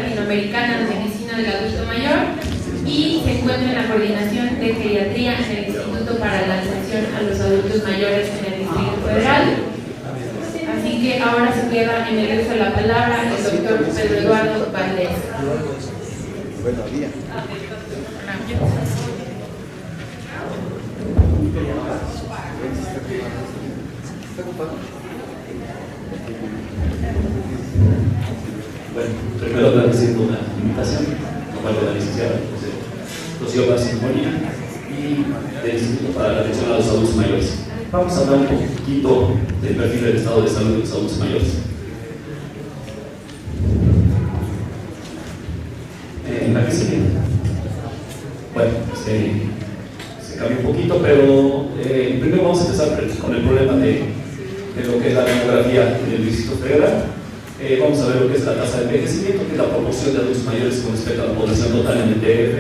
Latinoamericana de Medicina del Adulto Mayor y se encuentra en la coordinación de geriatría en el Instituto para la Atención a los Adultos Mayores en el Distrito Federal. Así que ahora se queda en el uso de la palabra el doctor Pedro Eduardo Valdés. Buenos días. Bueno, primero agradeciendo la invitación por parte de la licenciada Rocío García Molina y del Instituto para la Atención a los Adultos Mayores. Vamos a hablar un poquito del perfil del estado de salud de los adultos mayores. La que sigue. Bueno, se cambia un poquito, pero primero vamos a empezar con el problema de lo que es la demografía del Distrito Federal. Vamos a ver lo que es la tasa de envejecimiento, que es la proporción de adultos mayores con respecto a la población total en el DF,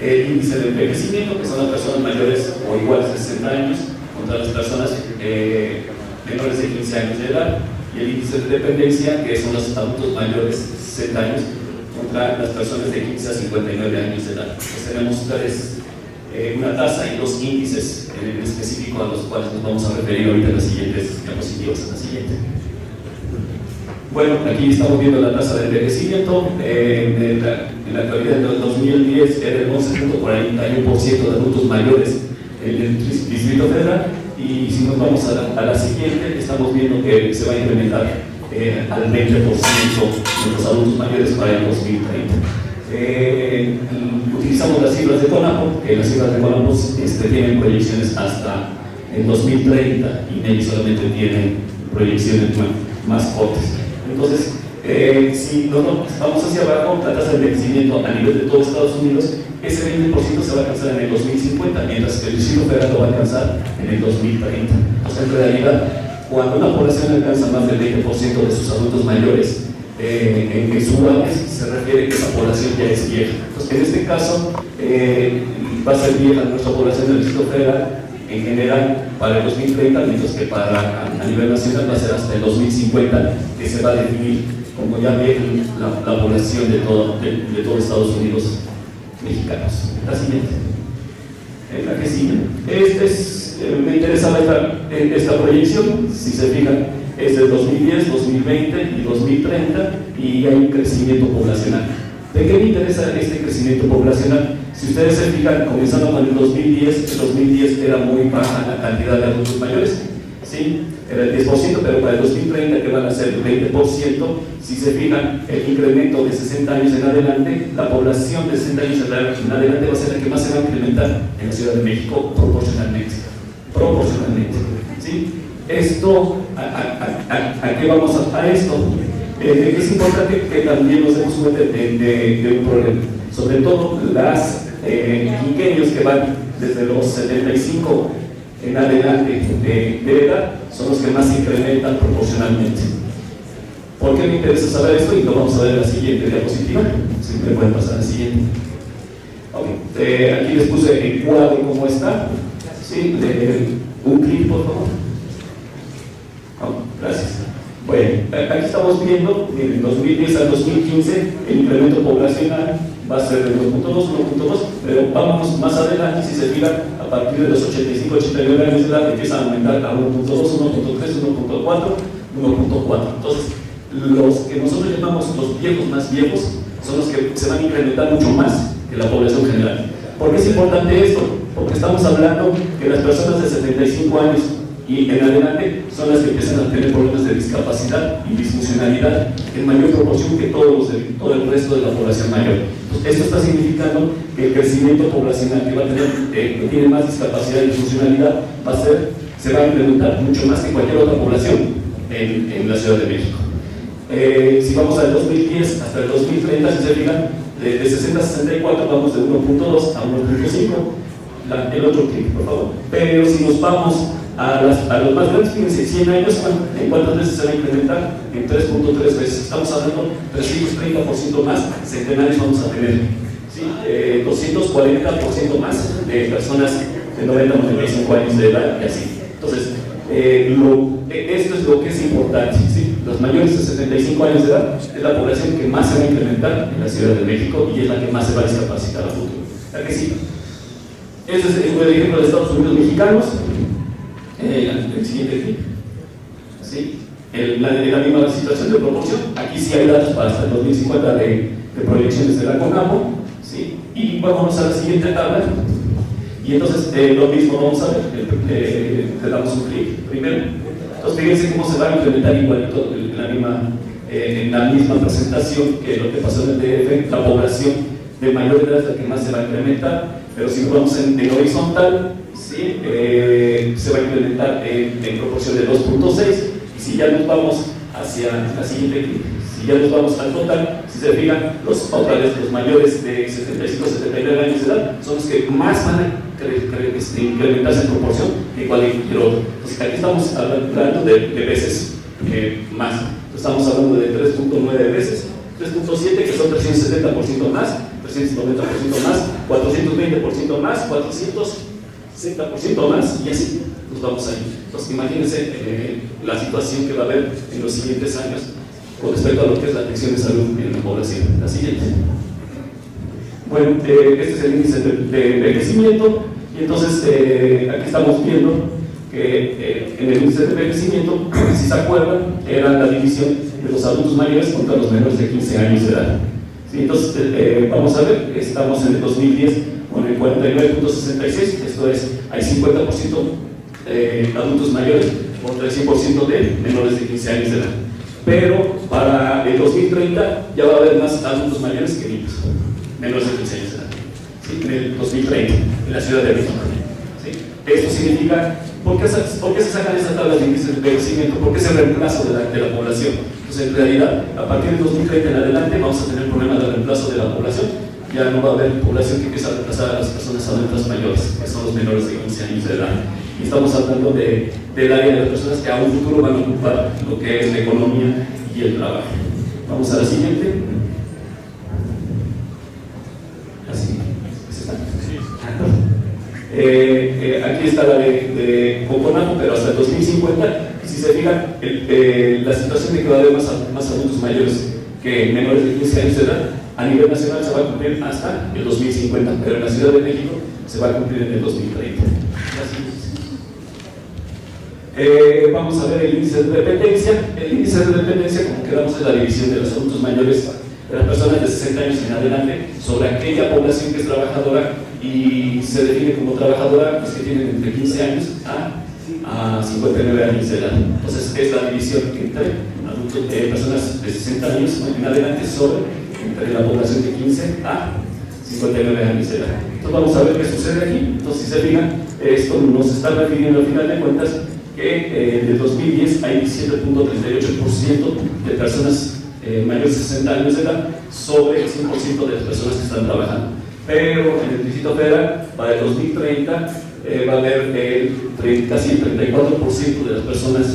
el índice de envejecimiento, que son las personas mayores o iguales de 60 años, contra las personas menores de 15 años de edad, y el índice de dependencia, que son los adultos mayores de 60 años, contra las personas de 15 a 59 años de edad. Entonces tenemos una tasa y dos índices en específico a los cuales nos vamos a referir ahorita en las siguientes diapositivas. En la siguiente. Bueno, aquí estamos viendo la tasa de envejecimiento. En la actualidad, en el 2010 era el 11.41% de adultos mayores en el Distrito Federal, y si nos vamos a la siguiente, estamos viendo que se va a incrementar al 20% de los adultos mayores para el 2030. Utilizamos las cifras de CONAPO, que las cifras de CONAPO tienen proyecciones hasta el 2030 y NEI solamente tiene proyecciones más cortas. Entonces, si nosotros vamos hacia abajo, la tasa de envejecimiento a nivel de todo Estados Unidos, ese 20% se va a alcanzar en el 2050, mientras que el Distrito Federal lo va a alcanzar en el 2030. O sea, en realidad, cuando una población alcanza más del 20% de sus adultos mayores en su años, se refiere que esa población ya es vieja. Entonces, en este caso, va a ser vieja nuestra población del Distrito Federal en general para el 2030, mientras que a nivel nacional va a ser hasta el 2050 que se va a definir como ya vieja la población de todo Estados Unidos mexicanos. La siguiente. La que sigue. Me interesaba esta proyección, si se fijan, es del 2010, 2020 y 2030, y hay un crecimiento poblacional. ¿De qué me interesa este crecimiento poblacional? Si ustedes se fijan, comenzando con el 2010 era muy baja la cantidad de adultos mayores, ¿sí? Era el 10%, pero para el 2030, que van a ser el 20%, si se fijan, el incremento de 60 años en adelante, la población de 60 años en adelante va a ser la que más se va a incrementar en la Ciudad de México proporcionalmente, ¿sí? Esto, ¿a qué vamos a esto? Es importante que también nos demos cuenta de un problema, sobre todo las quinquenios que van desde los 75 en adelante de edad, son los que más se incrementan proporcionalmente. ¿Por qué me interesa saber esto? Y lo vamos a ver en la siguiente diapositiva. Si me pueden pasar a la siguiente. Okay. Aquí les puse el cuadro como está. ¿Sí? Un clic, por favor. Gracias. Bueno, aquí estamos viendo del 2010 al 2015 el incremento poblacional va a ser de 2.2, 1.2, pero vámonos más adelante. Si se fijan, a partir de los 85, 89 años de edad empieza a aumentar a 1.2, 1.3, 1.4, 1.4. Entonces, los que nosotros llamamos los viejos más viejos son los que se van a incrementar mucho más que la población general. ¿Por qué es importante esto? Porque estamos hablando que las personas de 75 años y en adelante son las que empiezan a tener problemas de discapacidad y disfuncionalidad en mayor proporción que todo el resto de la población mayor. Entonces, esto está significando que el crecimiento poblacional que va a tener, que tiene más discapacidad y disfuncionalidad, se va a incrementar mucho más que cualquier otra población en la Ciudad de México. Si vamos al 2010 hasta el 2030, si se fijan, de 60 a 64 vamos de 1.2 a 1.5. El otro clic, por favor. Pero si nos vamos a los más grandes, fíjense, 100 años, ¿en cuántas veces se va a incrementar? En 3.3 veces. Estamos hablando de 330% más centenarios vamos a tener, ¿sí? 240% más de personas de 90 a 95 años de edad y así. Entonces, esto es lo que es importante, ¿sí? Las Las mayores de 75 años de edad es la población que más se va a incrementar en la Ciudad de México y es la que más se va a discapacitar a futuro. ¿A que sí? Este es el ejemplo de Estados Unidos mexicanos. El siguiente clip. ¿Sí? La misma situación de proporción. Aquí sí hay datos para hasta el 2050 de proyecciones de la CONAMO. ¿Sí? Y vámonos a la siguiente tabla. Y entonces lo mismo vamos a ver. Le damos un clic primero. Entonces fíjense cómo se va a implementar igualito en la misma presentación que lo que pasó en el DF. La población de mayor edad es la que más se va a implementar, pero si nos vamos en horizontal, ¿sí? Se va a implementar en proporción de 2.6, y si ya nos vamos hacia la siguiente, si ya nos vamos al total, si se fijan, otra vez los mayores de 75 a 79 años de edad son los que más van a incrementarse en proporción que cualquier otro. Entonces aquí estamos hablando de veces más. Estamos hablando de 3.9 veces, 3.7 que son 370% más, 390% más, 420% más, 460% más, y así nos vamos ahí. Entonces imagínense la situación que va a haber en los siguientes años con respecto a lo que es la atención de salud en la población. La siguiente. Bueno, este es el índice de envejecimiento, y entonces aquí estamos viendo que en el índice de envejecimiento, si se acuerdan, era la división de los adultos mayores contra los menores de 15 años de edad. ¿Sí? Entonces, vamos a ver, estamos en el 2010 con el 49.66, esto es, hay 50% adultos mayores contra el 100% de menores de 15 años de edad. Pero para el 2030 ya va a haber más adultos mayores que niños, menores de 15 años de edad. ¿Sí? En el 2030, en la Ciudad de México. ¿Sí? Esto significa, ¿por qué se sacan esas tablas de índice de envejecimiento? ¿Por qué se reemplazo de la población? Entonces, en realidad, a partir del 2030 en adelante vamos a tener un problema de reemplazo de la población. Ya no va a haber población que empiece a reemplazar a las personas adultas mayores, que son los menores de 15 años de edad. Y estamos hablando del área de las personas que a un futuro van a ocupar lo que es la economía y el trabajo. Vamos a la siguiente. Así. Aquí está la de CONAMO, pero hasta el 2050. Si se fijan, la situación de que va a haber más adultos mayores que menores de 15 años de edad, a nivel nacional se va a cumplir hasta el 2050, pero en la Ciudad de México se va a cumplir en el 2030. Vamos a ver el índice de dependencia. El índice de dependencia, como quedamos, es la división de los adultos mayores de las personas de 60 años en adelante sobre aquella población que es trabajadora, y se define como trabajadora pues, que tienen entre 15 años a 59 años de edad. Entonces es la división entre personas de 60 años en adelante entre la población de 15 a 59 años de edad. Entonces vamos a ver qué sucede aquí. Entonces si se fijan, esto nos está refiriendo al final de cuentas que en el 2010 hay 7.38% de personas mayores de 60 años de edad sobre el 100% de las personas que están trabajando. Pero en el Distrito Federal, para el 2030, va a haber casi el 34% de las personas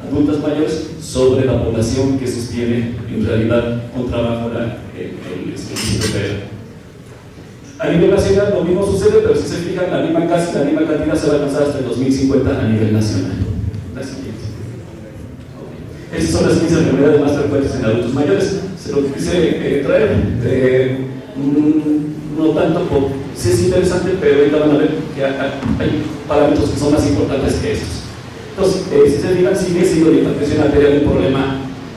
adultas mayores sobre la población que sostiene en realidad con trabajo el Distrito Federal. A nivel nacional lo mismo sucede, pero si se fijan, casi la misma cantidad se va a alcanzar hasta el 2050 a nivel nacional. La siguiente. Okay. Estas son las 15 enfermedades más frecuentes en adultos mayores. Se lo quise traer. No tanto sí es interesante, pero ahorita van a ver que hay parámetros que son más importantes que estos. Entonces, si se fijan, sigue siendo la hipertensión arterial un problema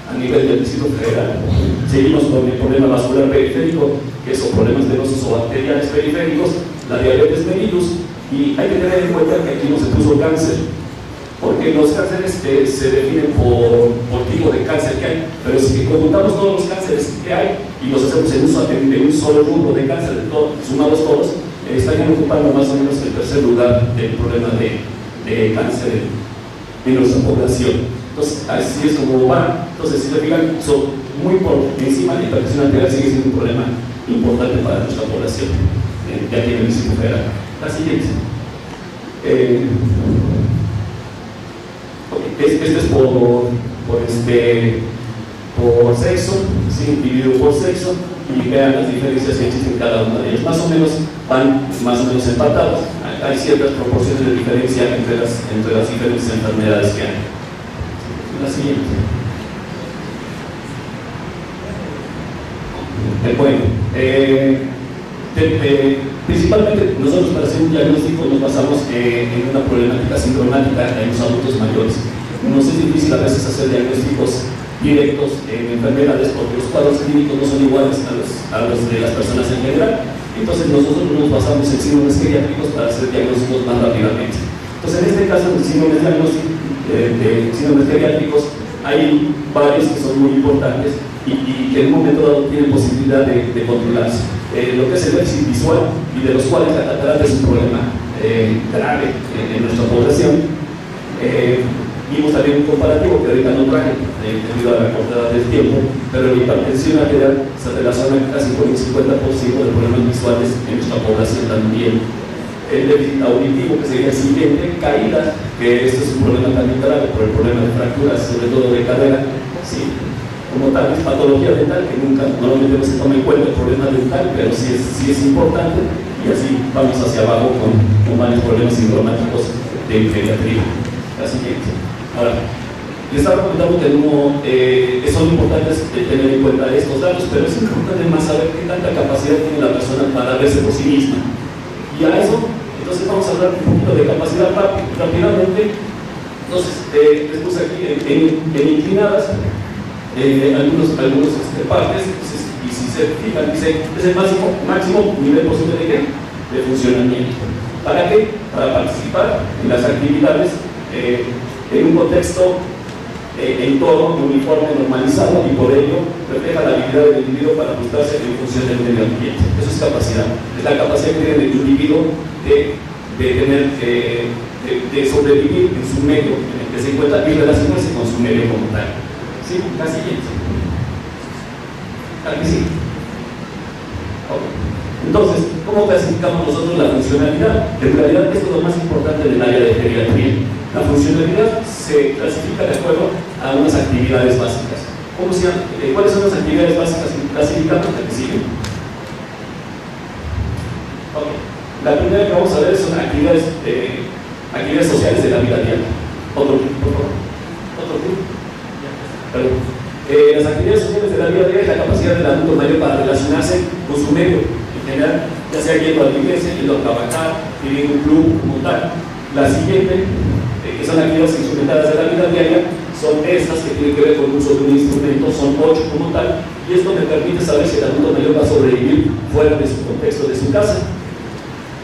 a nivel del Distrito Federal. Seguimos con el problema vascular periférico, que son problemas venosos o arteriales periféricos, la diabetes mellitus, y hay que tener en cuenta que aquí no se puso cáncer, porque los cánceres se definen por tipo de cáncer que hay, pero si contamos todos los cánceres que hay y los hacemos en un solo rubro de cáncer, sumados todos, estarían ocupando más o menos el tercer lugar del problema de cáncer en nuestra población. Entonces, así es como va. Entonces, si se fijan, son muy por encima, la hipertensión arterial sigue siendo un problema importante para nuestra población, ya tiene el Distrito Federal. La siguiente. Este es por sexo, ¿sí? Dividido por sexo, y vean las diferencias que existen en cada una de ellas. Más o menos van empatados. Hay ciertas proporciones de diferencia entre las diferentes enfermedades que hay. La siguiente. Bueno, principalmente nosotros para hacer un diagnóstico nos basamos en una problemática sintomática en los adultos mayores. Nos es difícil a veces hacer diagnósticos directos en enfermedades porque los cuadros clínicos no son iguales a los de las personas en general. Entonces nosotros nos basamos en síndromes geriátricos para hacer diagnósticos más rápidamente. Entonces en este caso de síndromes geriátricos hay varios que son muy importantes y que en un momento dado tienen posibilidad de controlarse. Lo que es el déficit visual y de los cuales la catarata es un problema grave en nuestra población. Vimos también un comparativo que ahorita no traje debido a la cortada del tiempo, pero la hipertensión arterial se relaciona casi con un 50% de problemas visuales en nuestra población también. El déficit auditivo, que sería el siguiente, caída, que este es un problema también grave por el problema de fracturas, sobre todo de cadera, sí. Como tal, es patología dental, que nunca, normalmente no se toma en cuenta el problema dental, pero sí es importante, y así vamos hacia abajo con varios problemas sindromáticos de pediatría. La siguiente. Ahora, les estaba comentando que no son importantes tener en cuenta estos datos, pero es importante más saber qué tanta capacidad tiene la persona para verse por sí misma. Y a eso, entonces vamos a hablar un poquito de capacidad rápidamente. Entonces, les puse aquí en inclinadas algunos partes, y si se fijan, dice, es el máximo nivel posible de funcionamiento. ¿Para qué? Para participar en las actividades en un contexto en todo uniforme, normalizado, y por ello refleja la habilidad del individuo para ajustarse en función del medio ambiente. Eso es capacidad. Es la capacidad que tiene el individuo de sobrevivir en su medio en el que se encuentra y relacionarse con su medio como tal. ¿Sí? La siguiente. Aquí sí. Okay. Entonces, ¿cómo clasificamos nosotros la funcionalidad? En realidad, esto es lo más importante del área de geriatría. La funcionalidad se clasifica de acuerdo a unas actividades básicas. ¿Cuáles son las actividades básicas que clasificamos? La que sigue. Okay. La primera que vamos a ver son actividades sociales de la vida diaria. Otro tipo, por favor. Otro tipo. Perdón. Las actividades sociales de la vida diaria es la capacidad del adulto mayor para relacionarse con su medio en general, ya sea yendo a la iglesia, yendo a trabajar, viviendo un club como tal. La siguiente, que son actividades instrumentadas de la vida diaria, son estas que tienen que ver con el uso de un instrumento, son 8 como tal, y esto me permite saber si el adulto mayor va a sobrevivir fuera de su contexto, de su casa.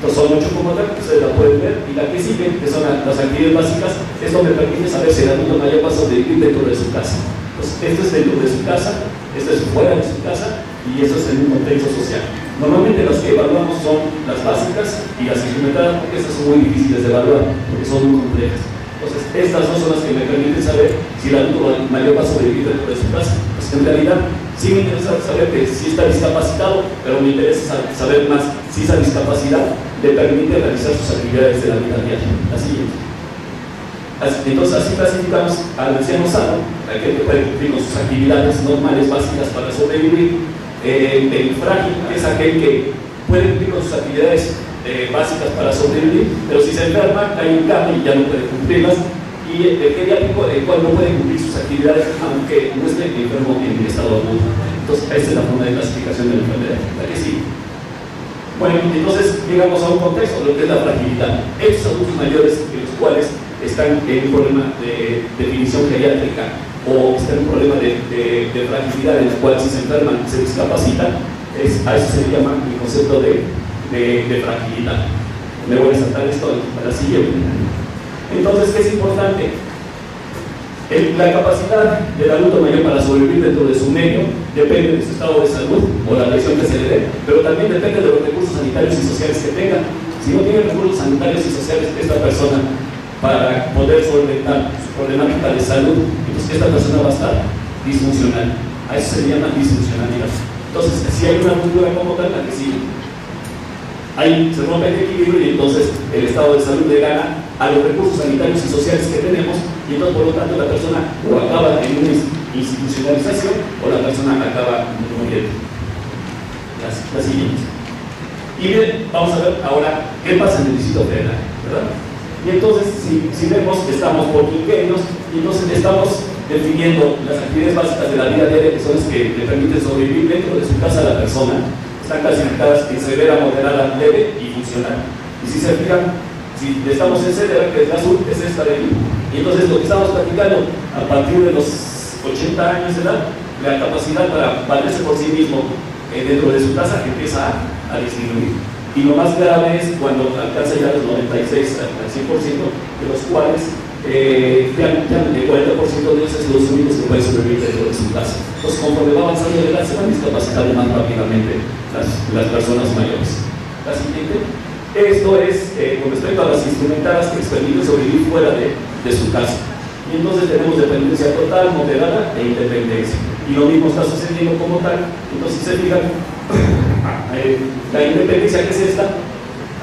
Entonces son 8 como tal, ustedes la pueden ver, y la que sigue, que son las actividades básicas, esto me permite saber si el adulto mayor va a sobrevivir dentro de su casa. Entonces, esto es dentro de su casa, esto es fuera de su casa, y esto es en un contexto social. Normalmente las que evaluamos son las básicas y las instrumentadas, porque estas son muy difíciles de evaluar, porque son muy complejas. Entonces, estas dos son las que me permiten saber si el adulto mayor va a sobrevivir dentro de su casa. Pues en realidad, sí me interesa saber que sí está discapacitado, pero me interesa saber más si esa discapacidad le permite realizar sus actividades de la vida diaria. La siguiente. Entonces, así clasificamos al anciano sano, aquel que puede cumplir con sus actividades normales, básicas para sobrevivir. El frágil es aquel que puede cumplir con sus actividades básicas para sobrevivir, pero si se enferma, hay un cambio y ya no puede cumplirlas. Y el geriátrico, el cual no puede cumplir sus actividades aunque no esté enfermo en el estado agudo. Entonces, esta es la forma de clasificación de la enfermedad. ¿La que sí? Bueno, entonces llegamos a un contexto, lo que es la fragilidad. Estos adultos mayores, los cuales están en un problema de definición geriátrica o están en un problema de fragilidad en el cual si se enferman, se discapacitan, a eso se le llama el concepto de fragilidad. Me voy a saltar esto para la siguiente. Entonces, ¿qué es importante? La capacidad del adulto mayor para sobrevivir dentro de su medio depende de su estado de salud o la atención que se le dé, pero también depende de los recursos sanitarios y sociales que tenga. Si no tiene recursos sanitarios y sociales esta persona para poder solventar su problemática de salud, entonces esta persona va a estar disfuncional. A eso se le llama disfuncionalidad. Entonces, si hay una cultura como tal, la que sigue, ahí se rompe el equilibrio y entonces el estado de salud le gana a los recursos sanitarios y sociales que tenemos, y entonces por lo tanto la persona o acaba en una institucionalización o la persona acaba muriendo. La siguiente. Y bien, vamos a ver ahora qué pasa en el Distrito Federal, ¿verdad? Y entonces, si vemos que estamos por quinquenios, y entonces estamos definiendo las actividades básicas de la vida diaria, que son las que le permiten sobrevivir dentro de su casa a la persona. Están clasificadas en severa, moderada, leve y funcional. Y si se fijan, si estamos en severa, que es la azul, es esta de aquí. Y entonces lo que estamos platicando, a partir de los 80 años de edad, la capacidad para valerse por sí mismo dentro de su casa empieza a disminuir. Y lo más grave es cuando alcanza ya los 96 al 100%, de los cuales ya el 40% de ellos es los únicos que pueden sobrevivir dentro de su casa. Entonces, conforme va avanzando la edad, se van discapacitando más rápidamente las personas mayores. La siguiente. Esto es con respecto a las instrumentadas que les permiten sobrevivir fuera de su casa. Y entonces tenemos dependencia total, moderada e independencia. Y lo mismo está sucediendo como tal. Entonces, si se fijan, la independencia que es esta,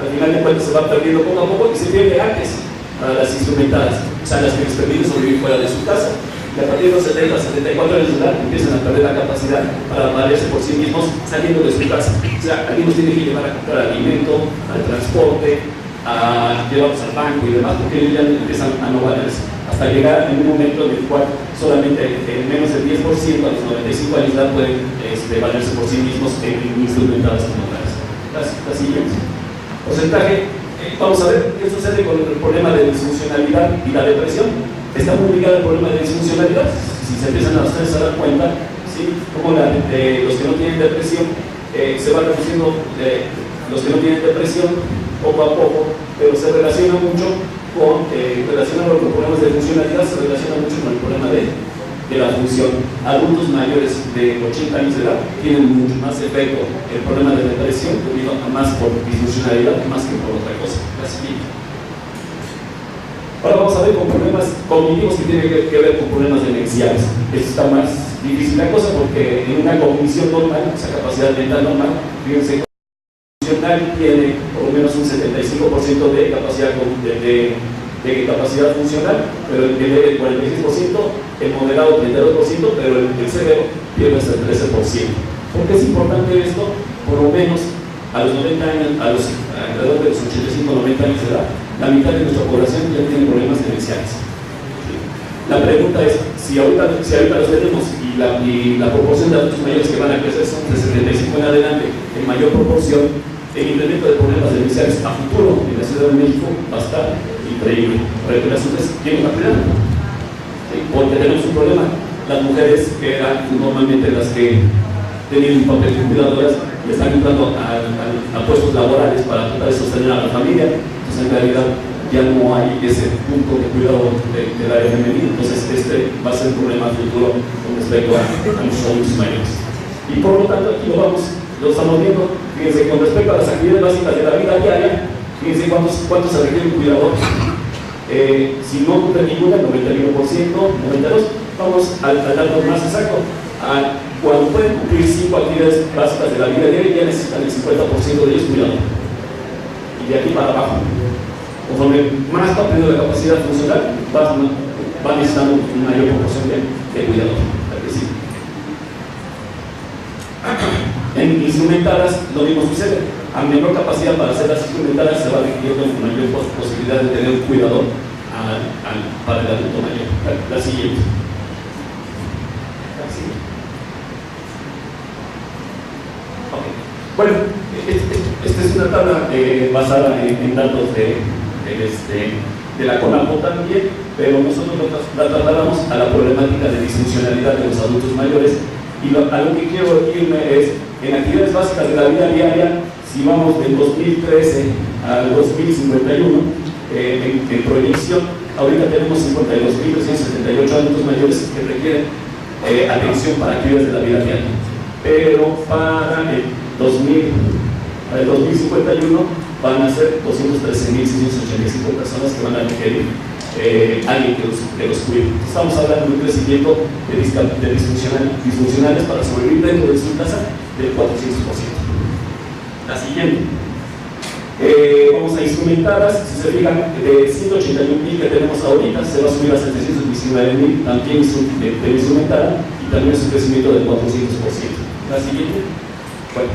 al final de cuentas se va perdiendo poco a poco y se pierde antes para las instrumentadas, o sea, las que les permiten sobrevivir fuera de su casa. Y a partir de los 70, 74 años de edad empiezan a perder la capacidad para valerse por sí mismos saliendo de su casa. O sea, alguien los tiene que llevar a comprar alimento, al transporte, a llevarlos al banco y demás, porque ellos ya empiezan a no valerse. Hasta llegar en un momento en el cual solamente menos del 10% a los 95 años de edad pueden valerse por sí mismos en instrumentadas como tales. La siguiente. Porcentaje. Vamos a ver qué sucede con el problema de disfuncionalidad y la depresión. Está muy ligado al problema de disfuncionalidad. Si se empiezan a ustedes a dar cuenta, ¿sí? Como los que no tienen depresión se van reduciendo, los que no tienen depresión poco a poco, pero se relaciona mucho con problemas de funcionalidad, se relaciona mucho con el problema de la función. Adultos mayores de 80 años de edad tienen mucho más efecto el problema de depresión debido a más por disfuncionalidad más que por otra cosa. La siguiente. Ahora vamos a ver con problemas cognitivos que tienen que ver con problemas demenciales. Esto está más difícil la cosa porque en una cognición normal, esa capacidad mental normal, fíjense, funcional tiene por lo menos un 75% de capacidad capacidad funcional, pero el leve el 46%, el moderado 32%, pero el severo pierde hasta el 13%. ¿Por qué es importante esto? Por lo menos a los 90 años, alrededor de los 85-90 años de edad, la mitad de nuestra población ya tiene problemas demenciales. La pregunta es, si ahorita los tenemos y la proporción de adultos mayores que van a crecer son de 75 en adelante, en mayor proporción, el incremento de problemas demenciales a futuro en la Ciudad de México va a estar increíble. Para que las mujeres tienen una cuidar, ¿sí? Porque tenemos un problema. Las mujeres que eran normalmente las que tenían un papel de cuidadoras están entrando a puestos laborales para tratar de sostener a la familia. Entonces, en realidad, ya no hay ese punto de cuidado del área femenina. Entonces, este va a ser un problema futuro con respecto a los adultos mayores. Y por lo tanto, aquí lo estamos viendo. Fíjense, con respecto a las actividades básicas de la vida diaria, fíjense cuánto se requiere un cuidador. Si no cumple ninguna, 91%, 92%, vamos al dato más exacto. Cuando pueden cumplir 5 actividades básicas de la vida diaria, ya necesitan el 50% de ellos cuidado. Y de aquí para abajo, conforme más va teniendo la capacidad funcional, va necesitando una mayor proporción de cuidado. En instrumentadas, lo mismo sucede. A menor capacidad para hacer las instrumentadas, se va requiriendo mayor posibilidad de tener un cuidador para el adulto mayor. La siguiente. Okay. Bueno, esta es una tabla basada en datos de la CONAPO también, pero nosotros la trasladamos a la problemática de disfuncionalidad de los adultos mayores. Y a lo que quiero irme es, en actividades básicas de la vida diaria, si vamos del 2013 al 2051, en proyección, ahorita tenemos 52.378 adultos mayores que requieren atención para actividades de la vida diaria. Pero para el 2051 van a ser 213.685 personas que van a requerir alguien que los cuide. Estamos hablando de un crecimiento de disfuncionales para sobrevivir dentro de su casa del 400%. La siguiente. Vamos a instrumentadas. Si se fijan, de 181.000 que tenemos ahorita, se va a subir a 719.000 también de instrumentada, y también es un crecimiento del 400%. La siguiente. Bueno,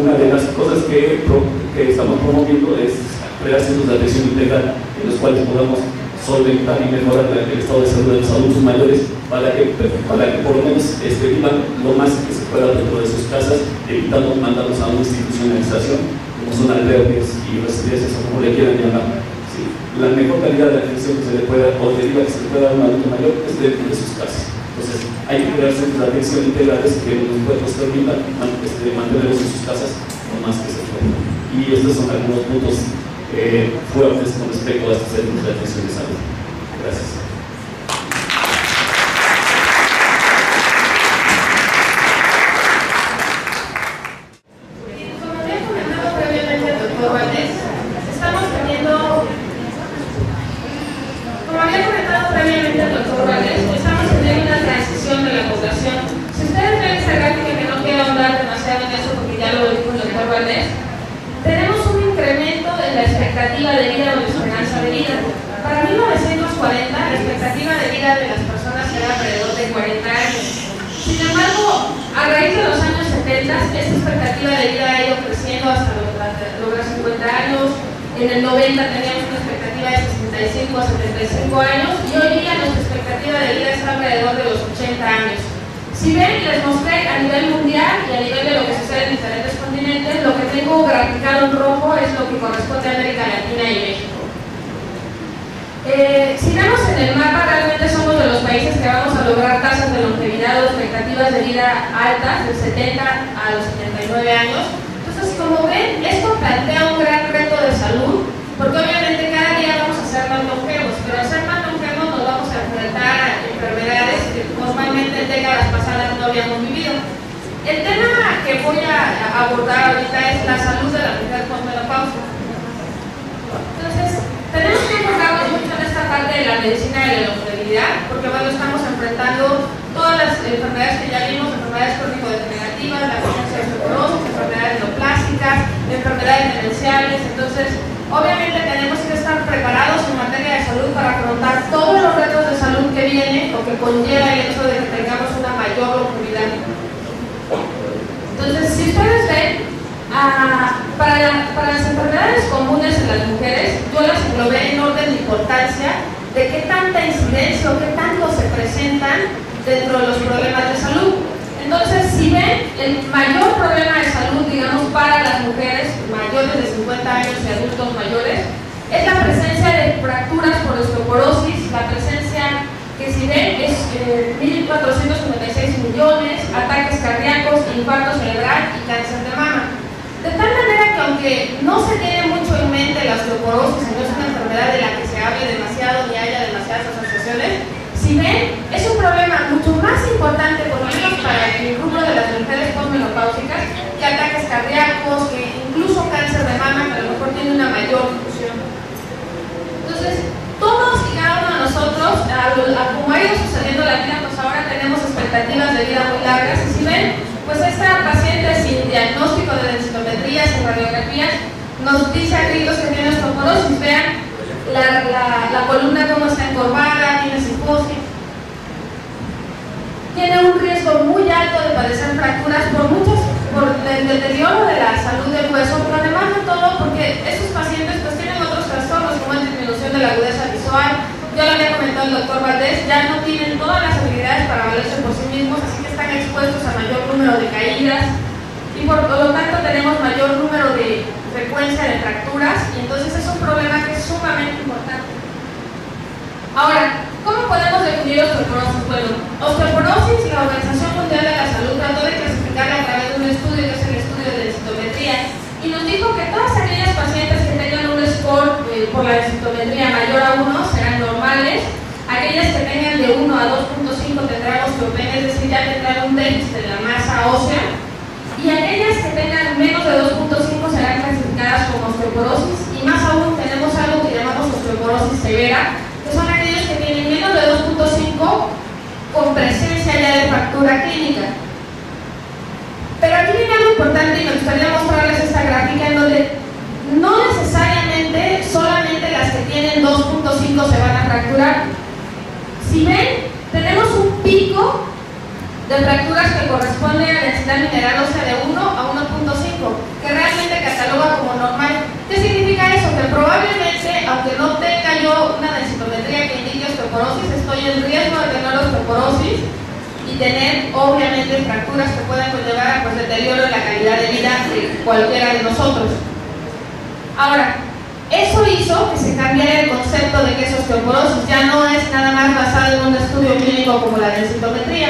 una de las cosas que estamos promoviendo es crear centros de atención integral en los cuales podamos solventar y mejorar el estado de salud de los adultos mayores para que por lo menos vivan lo más que se pueda dentro de sus casas, evitando mandarlos a una institucionalización, como son albergues y residencias o como le quieran llamar. Sí. La mejor calidad de atención que se le pueda, o que se le pueda dar a un adulto mayor es dentro de sus casas. Entonces, hay que crear centros de atención integrales que nos permitan mantenerlos en sus casas lo más que se pueda. Y estos son algunos puntos fuertes con respecto a estos centros de atención de salud. Gracias. Como había comentado previamente el doctor Valdés, estamos teniendo una transición de la población. Si ustedes ven esa gráfica, que no quiero ahondar demasiado en eso porque ya lo dijo el doctor Valdés, tenemos un incremento en la expectativa de vida o la esperanza de vida. Para 1940, la expectativa de vida de las personas era alrededor de 40 años. Sin embargo, a raíz de los años 70, esta expectativa de vida ha ido creciendo hasta lograr 50 años. En el 90 teníamos una expectativa de 65 a 75 años y hoy día nuestra expectativa de vida está alrededor de los 80 años. Si ven, les mostré a nivel mundial y a nivel de lo que sucede en diferentes continentes, lo que tengo graficado en rojo es lo que corresponde a América Latina y México. Si vemos en el mapa, realmente somos de los países que vamos a lograr tasas de longevidad o expectativas de vida altas, de 70 a los 79 años. Entonces, como ven, esto plantea un gran reto de salud, porque obviamente cada día vamos a ser más longevos, pero al ser más longevos nos vamos a enfrentar a enfermedades que normalmente en décadas pasadas no habíamos vivido. El tema que voy a abordar ahorita es la salud de la mujer posmenopáusica. Entonces, tenemos que enfocarnos mucho en esta parte de la medicina de la longevidad, porque bueno, estamos enfrentando todas las enfermedades que ya vimos, enfermedades crónico-degenerativas, la presencia de osteoporosis, enfermedades neoplásicas, enfermedades demenciales. Entonces, obviamente tenemos que estar preparados en materia de salud para afrontar todos los retos de salud que vienen o que conlleva el hecho de que tengamos una mayor longevidad. Entonces, si ustedes ven, para las enfermedades comunes en las mujeres, yo las englobé en orden de importancia de qué tanta incidencia o qué tanto se presentan dentro de los problemas de salud. Entonces, si ven, el mayor problema de salud, digamos, para las mujeres mayores de 50 años y adultos mayores, es la presencia de fracturas por osteoporosis, la presencia que si ven es 1.456 millones, ataques cardíacos, infarto cerebral y cáncer de mama. De tal manera que aunque no se tiene mucho en mente la osteoporosis, no es una enfermedad de la que se hable demasiado ni haya demasiadas asociaciones, si ven, es un problema mucho más importante, por lo menos para el rubro de las mujeres posmenopáusicas, que ataques cardíacos, que incluso cáncer de mama, que a lo mejor tiene una mayor difusión. Entonces, todos y cada uno de nosotros, como ha ido sucediendo la vida, pues ahora tenemos expectativas de vida muy largas. Y si ven, pues esta paciente sin diagnóstico de densitometría, sin radiografías, nos dice a gritos que tiene osteoporosis. Vean la columna cómo está encorvada, tiene cifosis. Tiene un riesgo muy alto de padecer fracturas por el deterioro de la salud del hueso, pero además de todo porque esos pacientes pues tienen otros trastornos como la disminución de la agudeza visual. Ya lo había comentado el doctor Valdés, ya no tienen todas las habilidades para valerse por sí mismos, así que están expuestos a mayor número de caídas y por lo tanto tenemos mayor número de frecuencia de fracturas y entonces es un problema que es sumamente importante. Ahora, ¿cómo podemos definir osteoporosis? Bueno, osteoporosis, la Organización Mundial de la Salud trató de clasificarla a través de un estudio que es el estudio de densitometría y nos dijo que todas aquellas pacientes que tengan un score por la densitometría mayor a 1 serán normales, aquellas que tengan de 1 a 2.5 tendrán osteopenia, es decir, ya tendrán un déficit de la masa ósea, y aquellas que tengan menos de 2.5 serán clasificadas como osteoporosis, y más aún tenemos algo que llamamos osteoporosis severa, que son aquellos que tienen menos de 2.5 con presencia ya de fractura clínica. Pero aquí viene algo importante y me gustaría mostrarles esta gráfica en donde no necesariamente solamente las que tienen 2.5 se van a fracturar. Si ven, tenemos un pico de fracturas que corresponde a densidad mineral ósea de 1 a 1.5, que realmente cataloga como normal. ¿Qué significa eso? Que probablemente, aunque no tenga yo una densitometría estoy en riesgo de tener osteoporosis y tener obviamente fracturas que puedan conllevar pues, deterioro en la calidad de vida de cualquiera de nosotros. Ahora, eso hizo que se cambiara el concepto de que es osteoporosis. Ya no es nada más basado en un estudio clínico como la densitometría,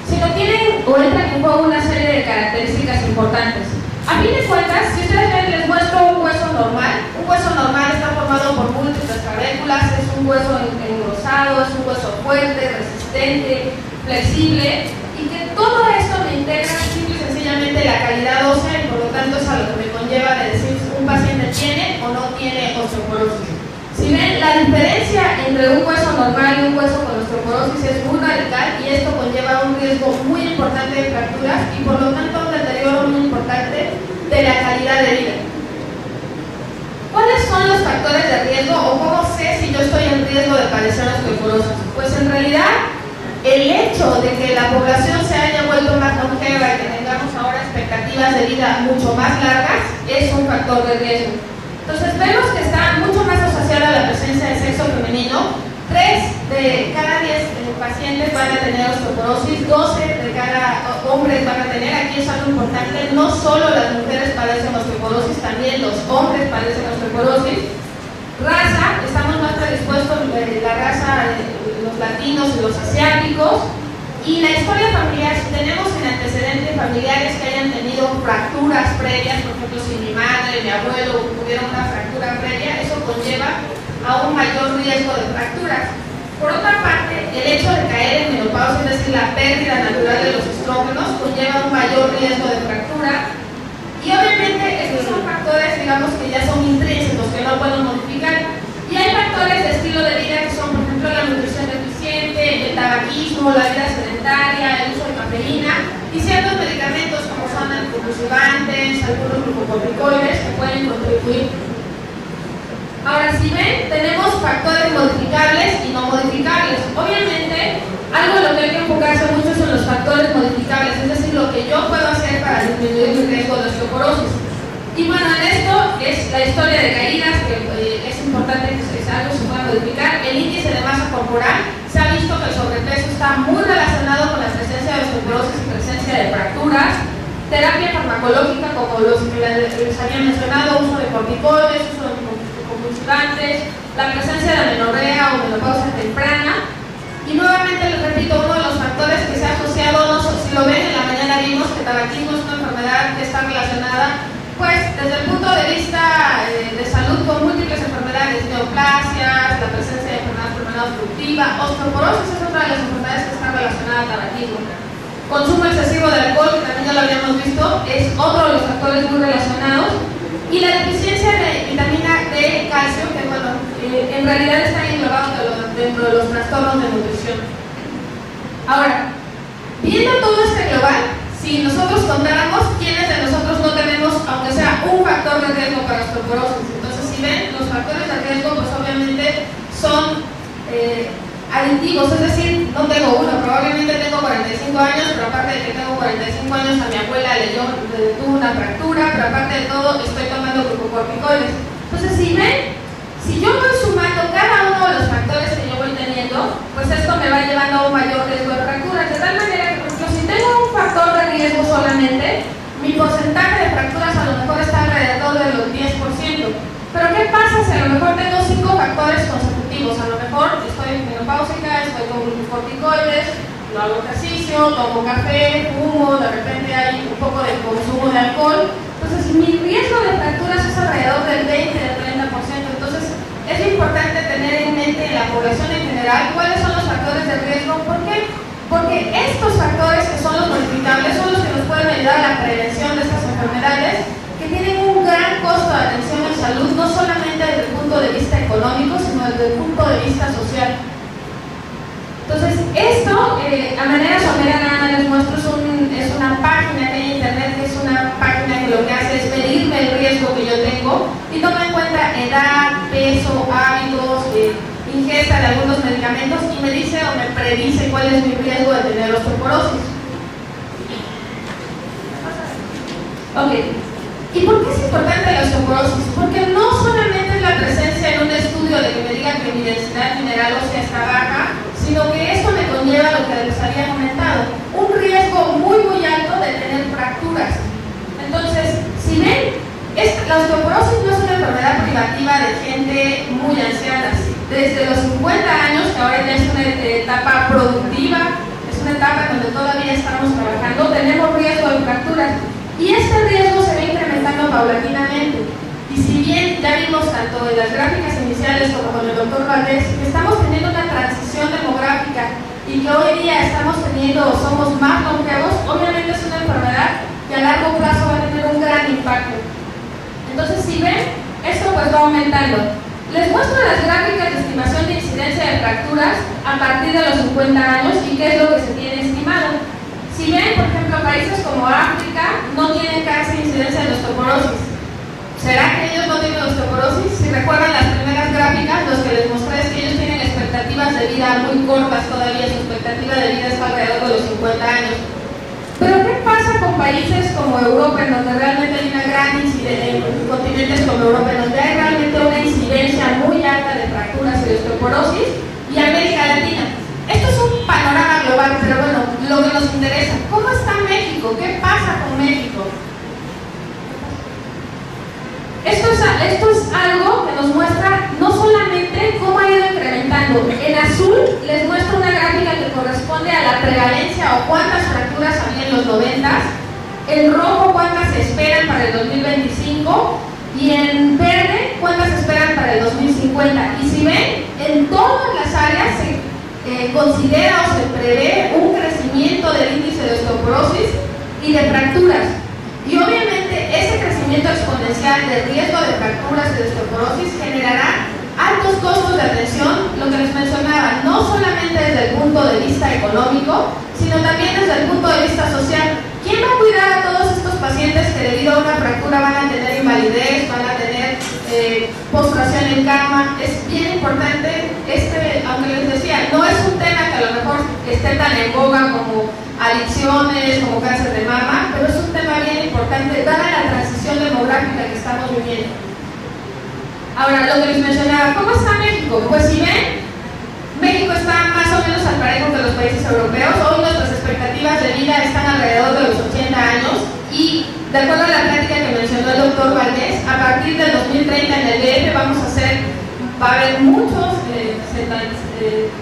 sino tienen o entran en juego una serie de características importantes. A fin de cuentas, si ustedes ven, les muestro un hueso normal. Un hueso normal está formado por múltiples trabéculas, es un hueso engrosado, es un hueso fuerte, resistente, flexible, y que todo esto me integra simple y sencillamente la calidad ósea, y por lo tanto es a lo que me conlleva de decir si un paciente tiene o no tiene osteoporosis. Si ven, la diferencia entre un hueso normal y un hueso con osteoporosis es muy radical, y esto conlleva un riesgo muy importante de fracturas y por lo tanto un deterioro muy importante de la calidad de vida. ¿Cuáles son los factores de riesgo o cómo sé si yo estoy en riesgo de padecer osteoporosis? Pues en realidad el hecho de que la población se haya vuelto más longeva y que tengamos ahora expectativas de vida mucho más largas es un factor de riesgo. Entonces vemos que está mucho más asociada a la presencia de sexo femenino. 3 de cada 10 pacientes van a tener osteoporosis, 12 de cada hombres van a tener. Aquí es algo importante, no solo las mujeres padecen osteoporosis, también los hombres padecen osteoporosis. Raza, estamos más predispuestos la raza de los latinos y los asiáticos. Y la historia familiar, si tenemos en antecedentes familiares que hayan tenido fracturas previas, por ejemplo, si mi madre, mi abuelo tuvieron una fractura previa, eso conlleva a un mayor riesgo de fracturas. Por otra parte, el hecho de caer en menopausia, es decir, la pérdida natural de los estrógenos, conlleva un mayor riesgo de fractura. Y obviamente estos son factores, digamos, que ya son intrínsecos, que no puedo modificar. Y hay factores de estilo de vida que son, por ejemplo, la nutrición deficiente, el tabaquismo, la vida sedentaria, el uso de cafeína y ciertos medicamentos como son anticonvulsivantes, algunos glucocorticoides que pueden contribuir. Ahora, si ven, tenemos factores modificables y no modificables. Obviamente, algo en lo que hay que enfocarse mucho son los factores modificables, es decir, lo que yo puedo hacer para disminuir mi riesgo de osteoporosis. Y bueno, en esto es la historia de caídas, que es importante que algo se pueda modificar. El índice de masa corporal, se ha visto que el sobrepeso está muy relacionado con la presencia de osteoporosis y presencia de fracturas. Terapia farmacológica, como los que les había mencionado, uso de corticoides, uso de convulsivantes, la presencia de amenorrea o menopausia temprana. Y nuevamente les repito, uno de los factores que se ha asociado, si lo ven en la mañana vimos que tabaquismo es una enfermedad que está relacionada pues desde el punto de vista de salud con múltiples enfermedades, neoplasias, la presencia de enfermedad obstructiva, osteoporosis es otra de las enfermedades que está relacionada al tabaquismo. Consumo excesivo de alcohol, que también ya lo habíamos visto, es otro de los factores muy relacionados. Y la deficiencia de vitamina D, calcio, que bueno, en realidad está englobado dentro de los trastornos de nutrición. Ahora, viendo todo este global, si nosotros contáramos quiénes de nosotros no tenemos, aunque sea un factor de riesgo para osteoporosis. Entonces, si ven, los factores de riesgo, pues obviamente son aditivos, es decir, no tengo uno, probablemente tengo 45 años, pero aparte de que tengo 45 años, a mi abuela tuvo una fractura, pero aparte de todo, estoy tomando glucocorticoides. Entonces, si ven, si yo voy sumando cada uno de los factores que yo voy teniendo, pues esto me va llevando a un mayor riesgo de fracturas, de tal manera que, por ejemplo, si tengo un factor de riesgo solamente, mi porcentaje de fracturas a lo mejor está alrededor de los 10%. Pero ¿qué pasa si a lo mejor tengo 5 factores consecutivos? A lo mejor estoy menopáusica, estoy con glucocorticoides, no hago ejercicio, tomo café, fumo, de repente hay un poco de consumo de alcohol. Entonces mi riesgo de fracturas es alrededor del 20, del 30%. Entonces es importante tener en mente en la población en general cuáles son los factores de riesgo. ¿Por qué? Porque estos factores que son los modificables son los que nos pueden ayudar a la prevención de estas enfermedades que tienen un gran costo de atención en salud, no solamente desde el punto de vista económico, sino desde el punto de vista social. Entonces, esto, a manera somera, nada más les muestro, es una página que hay en internet, que es una página que lo que hace es medirme el riesgo que yo tengo y toma en cuenta edad, peso, hábitos, ingesta de algunos medicamentos y me dice o me predice cuál es mi riesgo de tener osteoporosis. Ok. ¿Y por qué es importante la osteoporosis? Porque no solamente es la presencia en un estudio de que me digan que mi densidad mineral ósea está baja, sino que esto me conlleva lo que les había comentado, un riesgo muy alto de tener fracturas. Entonces, si ven, la osteoporosis no es una enfermedad privativa de gente muy anciana. Desde los 50 años, que ahora ya es una etapa productiva, es una etapa donde todavía estamos trabajando, tenemos riesgo de fracturas. Y este riesgo se va incrementando paulatinamente. Y si bien ya vimos tanto en las gráficas iniciales como con el doctor Valdés, que estamos teniendo una transición demográfica y que hoy día somos más longevos, obviamente es una enfermedad que a largo plazo va a tener un gran impacto. Entonces, si ven, esto pues va aumentando. Les muestro las gráficas de estimación de incidencia de fracturas a partir de los 50 años y qué es lo que se tiene estimado. Si ven, por ejemplo, países como África no tienen casi incidencia de osteoporosis. ¿Será que ellos no tienen osteoporosis? Si recuerdan las primeras gráficas, los que les mostré es que ellos tienen expectativas de vida muy cortas todavía, su expectativa de vida es alrededor de los 50 años. Pero ¿qué pasa con países como Europa, en donde realmente hay una gran incidencia, en continentes como Europa, en donde hay realmente una incidencia muy alta de fracturas y de osteoporosis, y América Latina? Esto es un panorama global, pero bueno, lo que nos interesa, ¿cómo está México? ¿Qué pasa con México? Esto es algo que nos muestra no solamente cómo ha ido incrementando. En azul les muestro una gráfica que corresponde a la prevalencia o cuántas fracturas había en los 90s, en rojo cuántas se esperan para el 2025 y en verde cuántas se esperan para el 2050. Y si ven, en todas las áreas se considera o se prevé un crecimiento del índice de osteoporosis y de fracturas. Y obviamente ese crecimiento exponencial del riesgo de fracturas y de osteoporosis generará altos costos de atención, lo que les mencionaba, no solamente desde el punto de vista económico, sino también desde el punto de vista social. ¿Quién va a cuidar a todos estos pacientes que debido a una fractura van a tener invalidez, van a tener postración en cama? Es bien importante, aunque les decía, no es un tema que a lo mejor esté tan en boga como adicciones, como cáncer de mama, pero es un tema bien importante dada la transición demográfica que estamos viviendo. Ahora, lo que les mencionaba, ¿cómo está México? Pues si ven, México está más o menos al parejo que los países europeos. Hoy nuestras expectativas de vida están alrededor de los 80 años y, de acuerdo a la plática que mencionó el doctor Valdés, a partir del 2030 en el DF va a haber muchos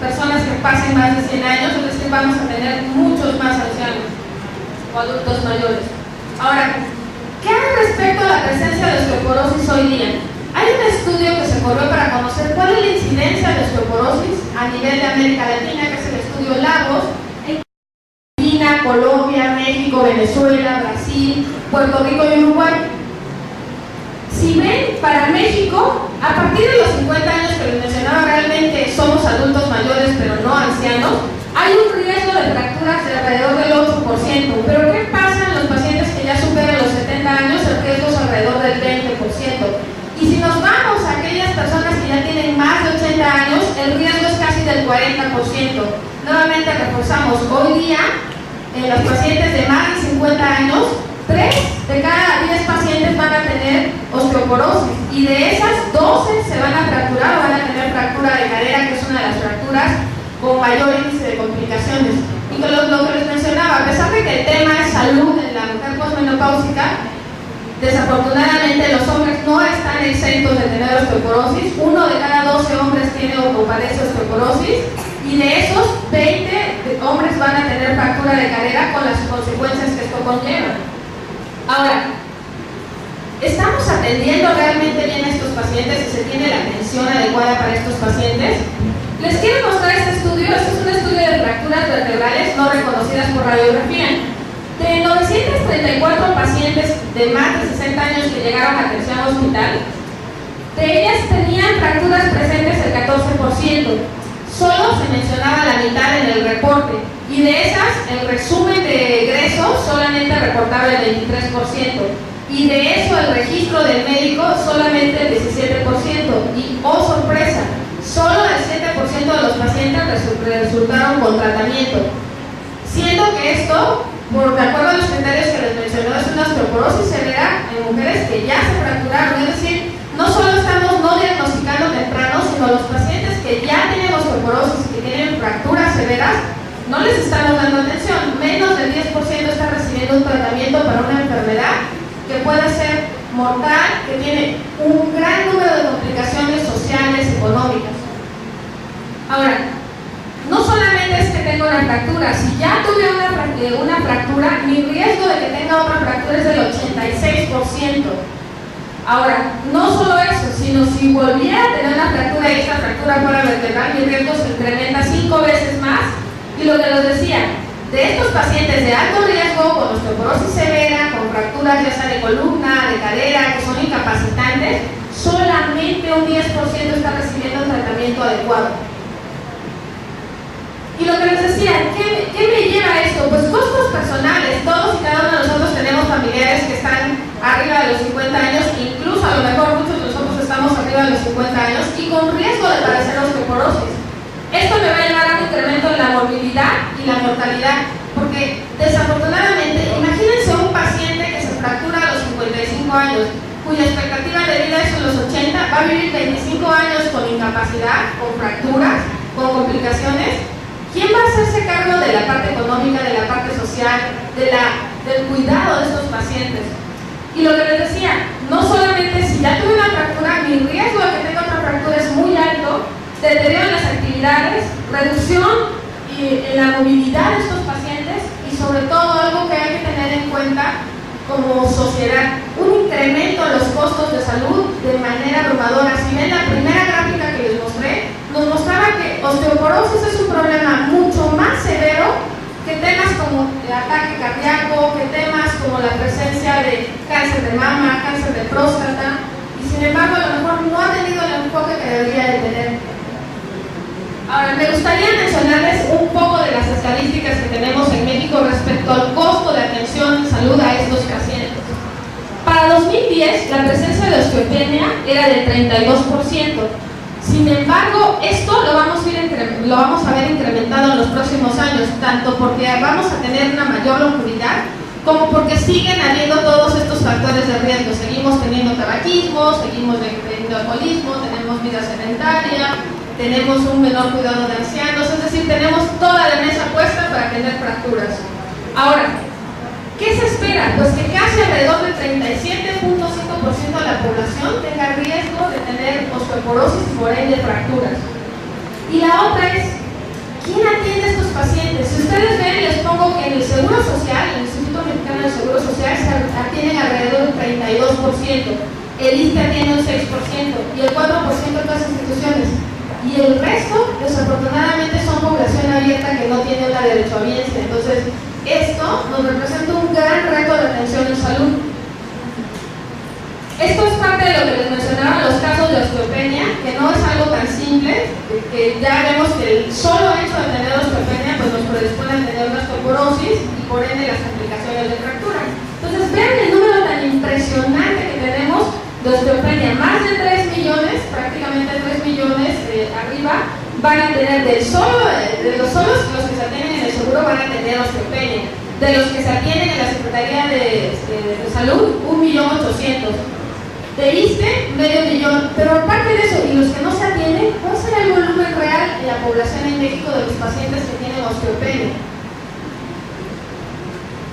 personas que pasen más de 100 años, es decir, vamos a tener muchos más ancianos o adultos mayores. Ahora, ¿qué hay respecto a la presencia de osteoporosis hoy día? Hay un estudio que se corrió para conocer cuál es la incidencia de osteoporosis a nivel de América Latina, que es el estudio Lagos, en Argentina, Colombia, México, Venezuela, Brasil, Puerto Rico y Uruguay. Si ven, para México, a partir de los 50 años que les mencionaba, realmente somos adultos mayores, pero no ancianos, hay un riesgo de fracturas de alrededor del 8%. Pero ¿qué pasa en los pacientes que ya superan los 70 años? El riesgo es alrededor del 20%. Y si nos vamos a aquellas personas que ya tienen más de 80 años, el riesgo es casi del 40%. Nuevamente reforzamos, hoy día, en los pacientes de más de 50 años, 3 de cada 10 pacientes van a tener osteoporosis y de esas 12 se van a fracturar o van a tener fractura de cadera, que es una de las fracturas con mayor índice de complicaciones. Y con lo que les mencionaba, a pesar de que el tema es salud en la mujer posmenopáusica, desafortunadamente los hombres no están exentos de tener osteoporosis. 1 de cada 12 hombres tiene o padece osteoporosis y de esos 20 hombres van a tener fractura de cadera con las consecuencias que esto conlleva. Ahora, ¿estamos atendiendo realmente bien a estos pacientes y se tiene la atención adecuada para estos pacientes? Les quiero mostrar este estudio. Este es un estudio de fracturas vertebrales no reconocidas por radiografía. De 934 pacientes de más de 60 años que llegaron a atención hospital, de ellas tenían fracturas presentes el 14%. Solo se mencionaba la mitad en el reporte. Y de esas, el resumen de egresos solamente reportaba el 23%. Y de eso, el registro del médico solamente el 17%. Y, oh sorpresa, solo el 7% de los pacientes resultaron con tratamiento. Siendo que esto, de acuerdo a los criterios que les mencionó, es una osteoporosis severa en mujeres que ya se fracturaron. Es decir, no solo estamos no diagnosticando temprano, sino los pacientes que ya tienen osteoporosis, que tienen fracturas severas, no les estamos dando atención. Menos del 10% está recibiendo un tratamiento para una enfermedad que puede ser mortal, que tiene un gran número de complicaciones sociales, económicas. Ahora, no solamente es que tengo una fractura, si ya tuve una fractura, mi riesgo de que tenga otra fractura es del 86%. Ahora, no solo eso, sino si volviera a tener una fractura y esta fractura fuera vertebral, mi riesgo se incrementa 5 veces más. Y lo que les decía, de estos pacientes de alto riesgo, con osteoporosis severa, con fracturas ya sea de columna, de cadera, que son incapacitantes, solamente un 10% está recibiendo un tratamiento adecuado. Y lo que les decía, ¿qué me lleva a esto? Pues costos personales. Todos y cada uno de nosotros tenemos familiares que están arriba de los 50 años, incluso a lo mejor muchos de nosotros estamos arriba de los 50 años y con riesgo de padecer osteoporosis. Esto me va a llevar a un incremento en la morbilidad y la mortalidad, porque desafortunadamente, imagínense un paciente que se fractura a los 55 años, cuya expectativa de vida es en los 80, va a vivir 25 años con incapacidad, con fracturas, con complicaciones. ¿Quién va a hacerse cargo de la parte económica, de la parte social, del cuidado de estos pacientes? Y lo que les decía, no solamente si ya tuve una fractura, mi riesgo de que tenga otra fractura es muy alto, deterioro en las actividades, reducción en la movilidad de estos pacientes y sobre todo algo que hay que tener en cuenta como sociedad, un incremento en los costos de salud de manera abrumadora. Si ven la primera gráfica que les mostré, nos mostraba que osteoporosis es un problema mucho más severo que temas como el ataque cardíaco, que temas como la presencia de cáncer de mama, cáncer de próstata, y sin embargo a lo mejor no ha tenido el enfoque que debería de tener. Ahora, me gustaría mencionarles un poco de las estadísticas que tenemos en México respecto al costo de atención en salud a estos pacientes. Para 2010, la presencia de osteopenia era del 32%. Sin embargo, esto lo vamos a ver incrementado en los próximos años, tanto porque vamos a tener una mayor longevidad, como porque siguen habiendo todos estos factores de riesgo. Seguimos teniendo tabaquismo, seguimos teniendo alcoholismo, tenemos vida sedentaria, tenemos un menor cuidado de ancianos, es decir, tenemos toda la mesa puesta para tener fracturas. Ahora, ¿qué se espera? Pues que casi alrededor del 37.5% de la población tenga riesgo de tener osteoporosis y por ende fracturas. Y la otra es, ¿quién atiende a estos pacientes? Si ustedes ven, les pongo que en el Seguro Social, el Instituto Mexicano del Seguro Social, se atienden alrededor del 32%, el ISSSTE atiende un 6% y el 4% de otras instituciones. Y el resto, desafortunadamente, son población abierta que no tiene una derechohabiencia. Entonces, esto nos representa un gran reto de atención en salud. Esto es parte de lo que les mencionaba, los casos de osteopenia, que no es algo tan simple, que ya vemos que el solo hecho de tener osteopenia pues nos predispone a tener una osteoporosis y por ende las complicaciones de fractura. Entonces, vean el número tan impresionante que tenemos de osteopenia. Más de 3 millones, prácticamente 3 millones arriba, van a tener de los solos los que se atienden en el seguro van a tener osteopenia. De los que se atienden en la Secretaría de Salud, 1.800.000. De ISSSTE, 500.000. Pero aparte de eso, y los que no se atienden, ¿cuál será el volumen real de la población en México de los pacientes que tienen osteopenia?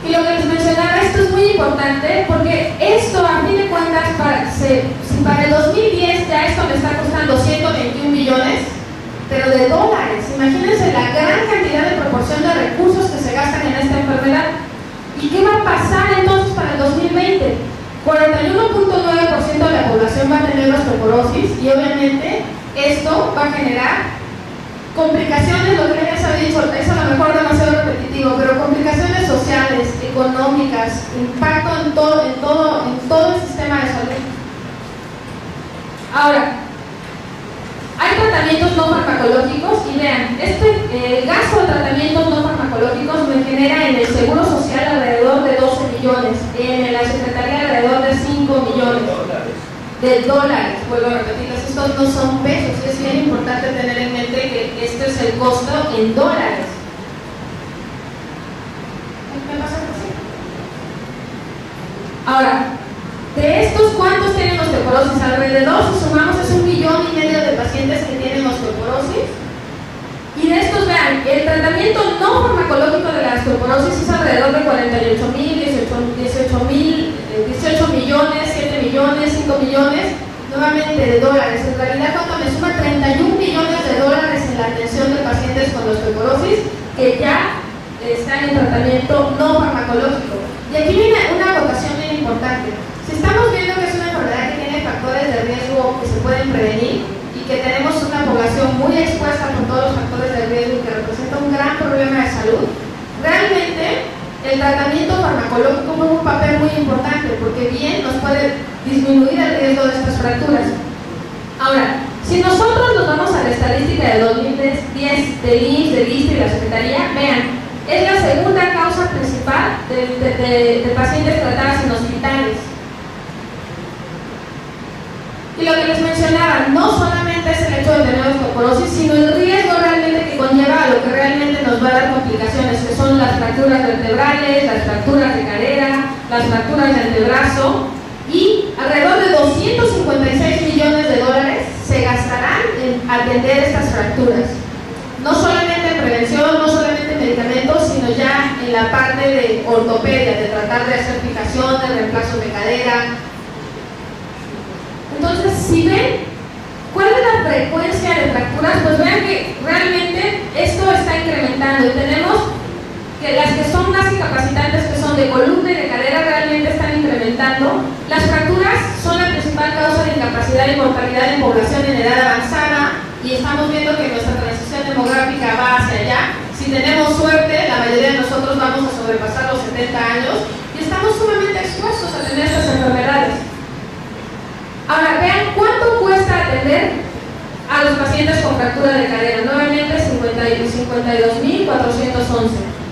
Y lo que les mencionaba, esto es muy importante porque esto, a fin de cuentas, si para el 2010 ya esto me está costando 121 millones, pero de dólares. Imagínense la gran cantidad de proporción de recursos que se gastan en esta enfermedad. ¿Y qué va a pasar entonces para el 2020? 41.9% de la población va a tener osteoporosis y obviamente esto va a generar complicaciones, lo que ya les había dicho, es a lo mejor demasiado repetitivo, pero complicaciones sociales, económicas, impacto en todo el sistema de salud. Ahora, hay tratamientos no farmacológicos y vean, el gasto de tratamientos no farmacológicos me genera en el Seguro Social alrededor de 12 millones, en la Secretaría alrededor de 5 millones de dólares. Vuelvo a repetirles, estos no son pesos, es bien importante tener en mente que este es el costo en dólares. ¿Qué pasa así? Ahora, de estos, ¿cuántos tienen osteoporosis? Alrededor, si sumamos, es 1,5 millones de pacientes que tienen osteoporosis. Y Y de estos, vean, el tratamiento no farmacológico de la osteoporosis es alrededor de 48 mil, 18 millones, 7 millones, 5 millones, nuevamente de dólares. En realidad, cuando me suma 31 millones de dólares en la atención de pacientes con osteoporosis que ya están en tratamiento no farmacológico. Y aquí viene una acotación bien importante. Si estamos viendo que es una enfermedad que tiene factores de riesgo que se pueden prevenir y que tenemos una población muy expuesta por todos los factores de riesgo y que representa un gran problema de salud, realmente el tratamiento farmacológico juega un papel muy importante porque bien nos puede disminuir el riesgo de estas fracturas. Ahora, si nosotros nos vamos a la estadística de 2010 del IMSS, del ISSSTE y la Secretaría, vean, es la segunda causa principal de pacientes tratadas en hospitales. Y lo que les mencionaba, no solamente es el hecho de tener osteoporosis, sino el riesgo realmente que conlleva a lo que realmente nos va a dar complicaciones, que son las fracturas vertebrales, las fracturas de cadera, las fracturas de antebrazo, y alrededor de 256 millones de dólares se gastarán en atender estas fracturas. No solamente en prevención, no solamente en medicamentos, sino ya en la parte de ortopedia, de tratar de hacer fijación, de reemplazo de cadera. Entonces, si ven cuál es la frecuencia de fracturas, pues vean que realmente esto está incrementando y tenemos que las que son más incapacitantes, que son de columna y de cadera, realmente están incrementando. Las fracturas son la principal causa de incapacidad y mortalidad en población en edad avanzada y estamos viendo que nuestra transición demográfica va hacia allá. Si tenemos suerte, la mayoría de nosotros vamos a sobrepasar los 70 años y estamos sumamente expuestos a tener estas enfermedades. Ahora, vean cuánto cuesta atender a los pacientes con fractura de cadera. Nuevamente, 52.411.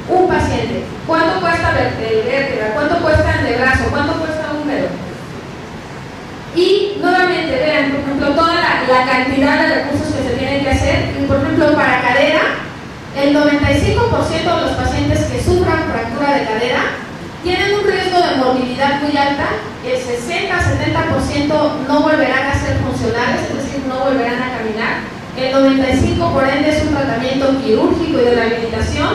Un paciente. ¿Cuánto cuesta vértebra? ¿Cuánto cuesta antebrazo? ¿Cuánto cuesta húmero? Y nuevamente, vean, por ejemplo, toda la cantidad de recursos que se tienen que hacer. Y, por ejemplo, para cadera, el 95% de los pacientes que sufran fractura de cadera tienen un riesgo de morbilidad muy alta. El 60-70% no volverán a ser funcionales, es decir, no volverán a caminar. El 95% por ende es un tratamiento quirúrgico y de rehabilitación.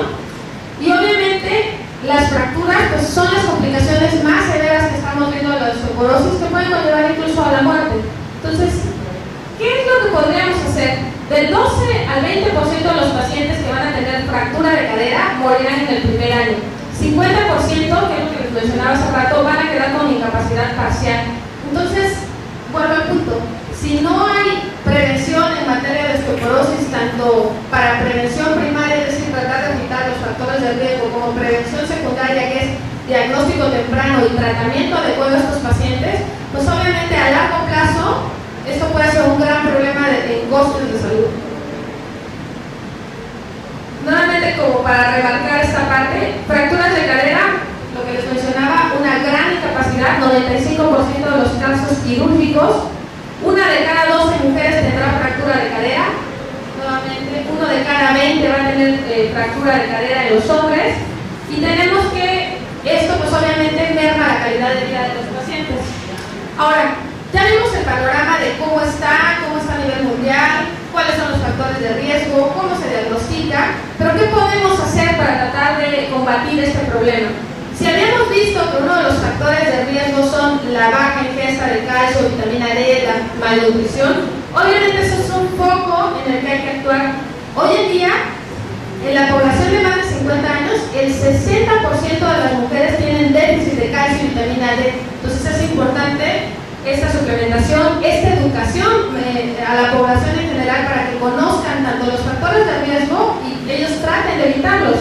Y obviamente las fracturas pues, son las complicaciones más severas que estamos viendo de la osteoporosis que pueden conllevar incluso a la muerte. Entonces, ¿qué es lo que podríamos hacer? Del 12 al 20% de los pacientes que van a tener fractura de cadera morirán en el primer año. 50%, que es lo que les mencionaba hace rato, van a quedar con incapacidad parcial. Entonces, vuelvo al punto. Si no hay prevención en materia de osteoporosis, tanto para prevención primaria, es decir, tratar de evitar los factores de riesgo, como prevención secundaria, que es diagnóstico temprano y tratamiento adecuado a estos pacientes, pues obviamente a largo plazo esto puede ser un gran problema en costos de salud. Nuevamente, como para remarcar esta parte, fracturas de cadera, lo que les mencionaba, una gran incapacidad, 95% de los casos quirúrgicos. Una de cada 12 mujeres tendrá fractura de cadera. Nuevamente, 1 de cada 20 va a tener fractura de cadera en los hombres. Y tenemos que esto pues obviamente merma la calidad de vida de los pacientes. Ahora, ya vimos el panorama de cómo está a nivel mundial, cuáles son los factores de riesgo, cómo se diagnostica, pero ¿qué podemos hacer para tratar de combatir este problema? Si habíamos visto que uno de los factores de riesgo son la baja ingesta de calcio, vitamina D, la malnutrición, obviamente eso es un foco en el que hay que actuar. Hoy en día, en la población de más de 50 años, el 60% de las mujeres tienen déficit de calcio y vitamina D. Entonces es importante esta suplementación, esta educación a la población en general para que conozcan tanto los factores de riesgo y ellos traten de evitarlos.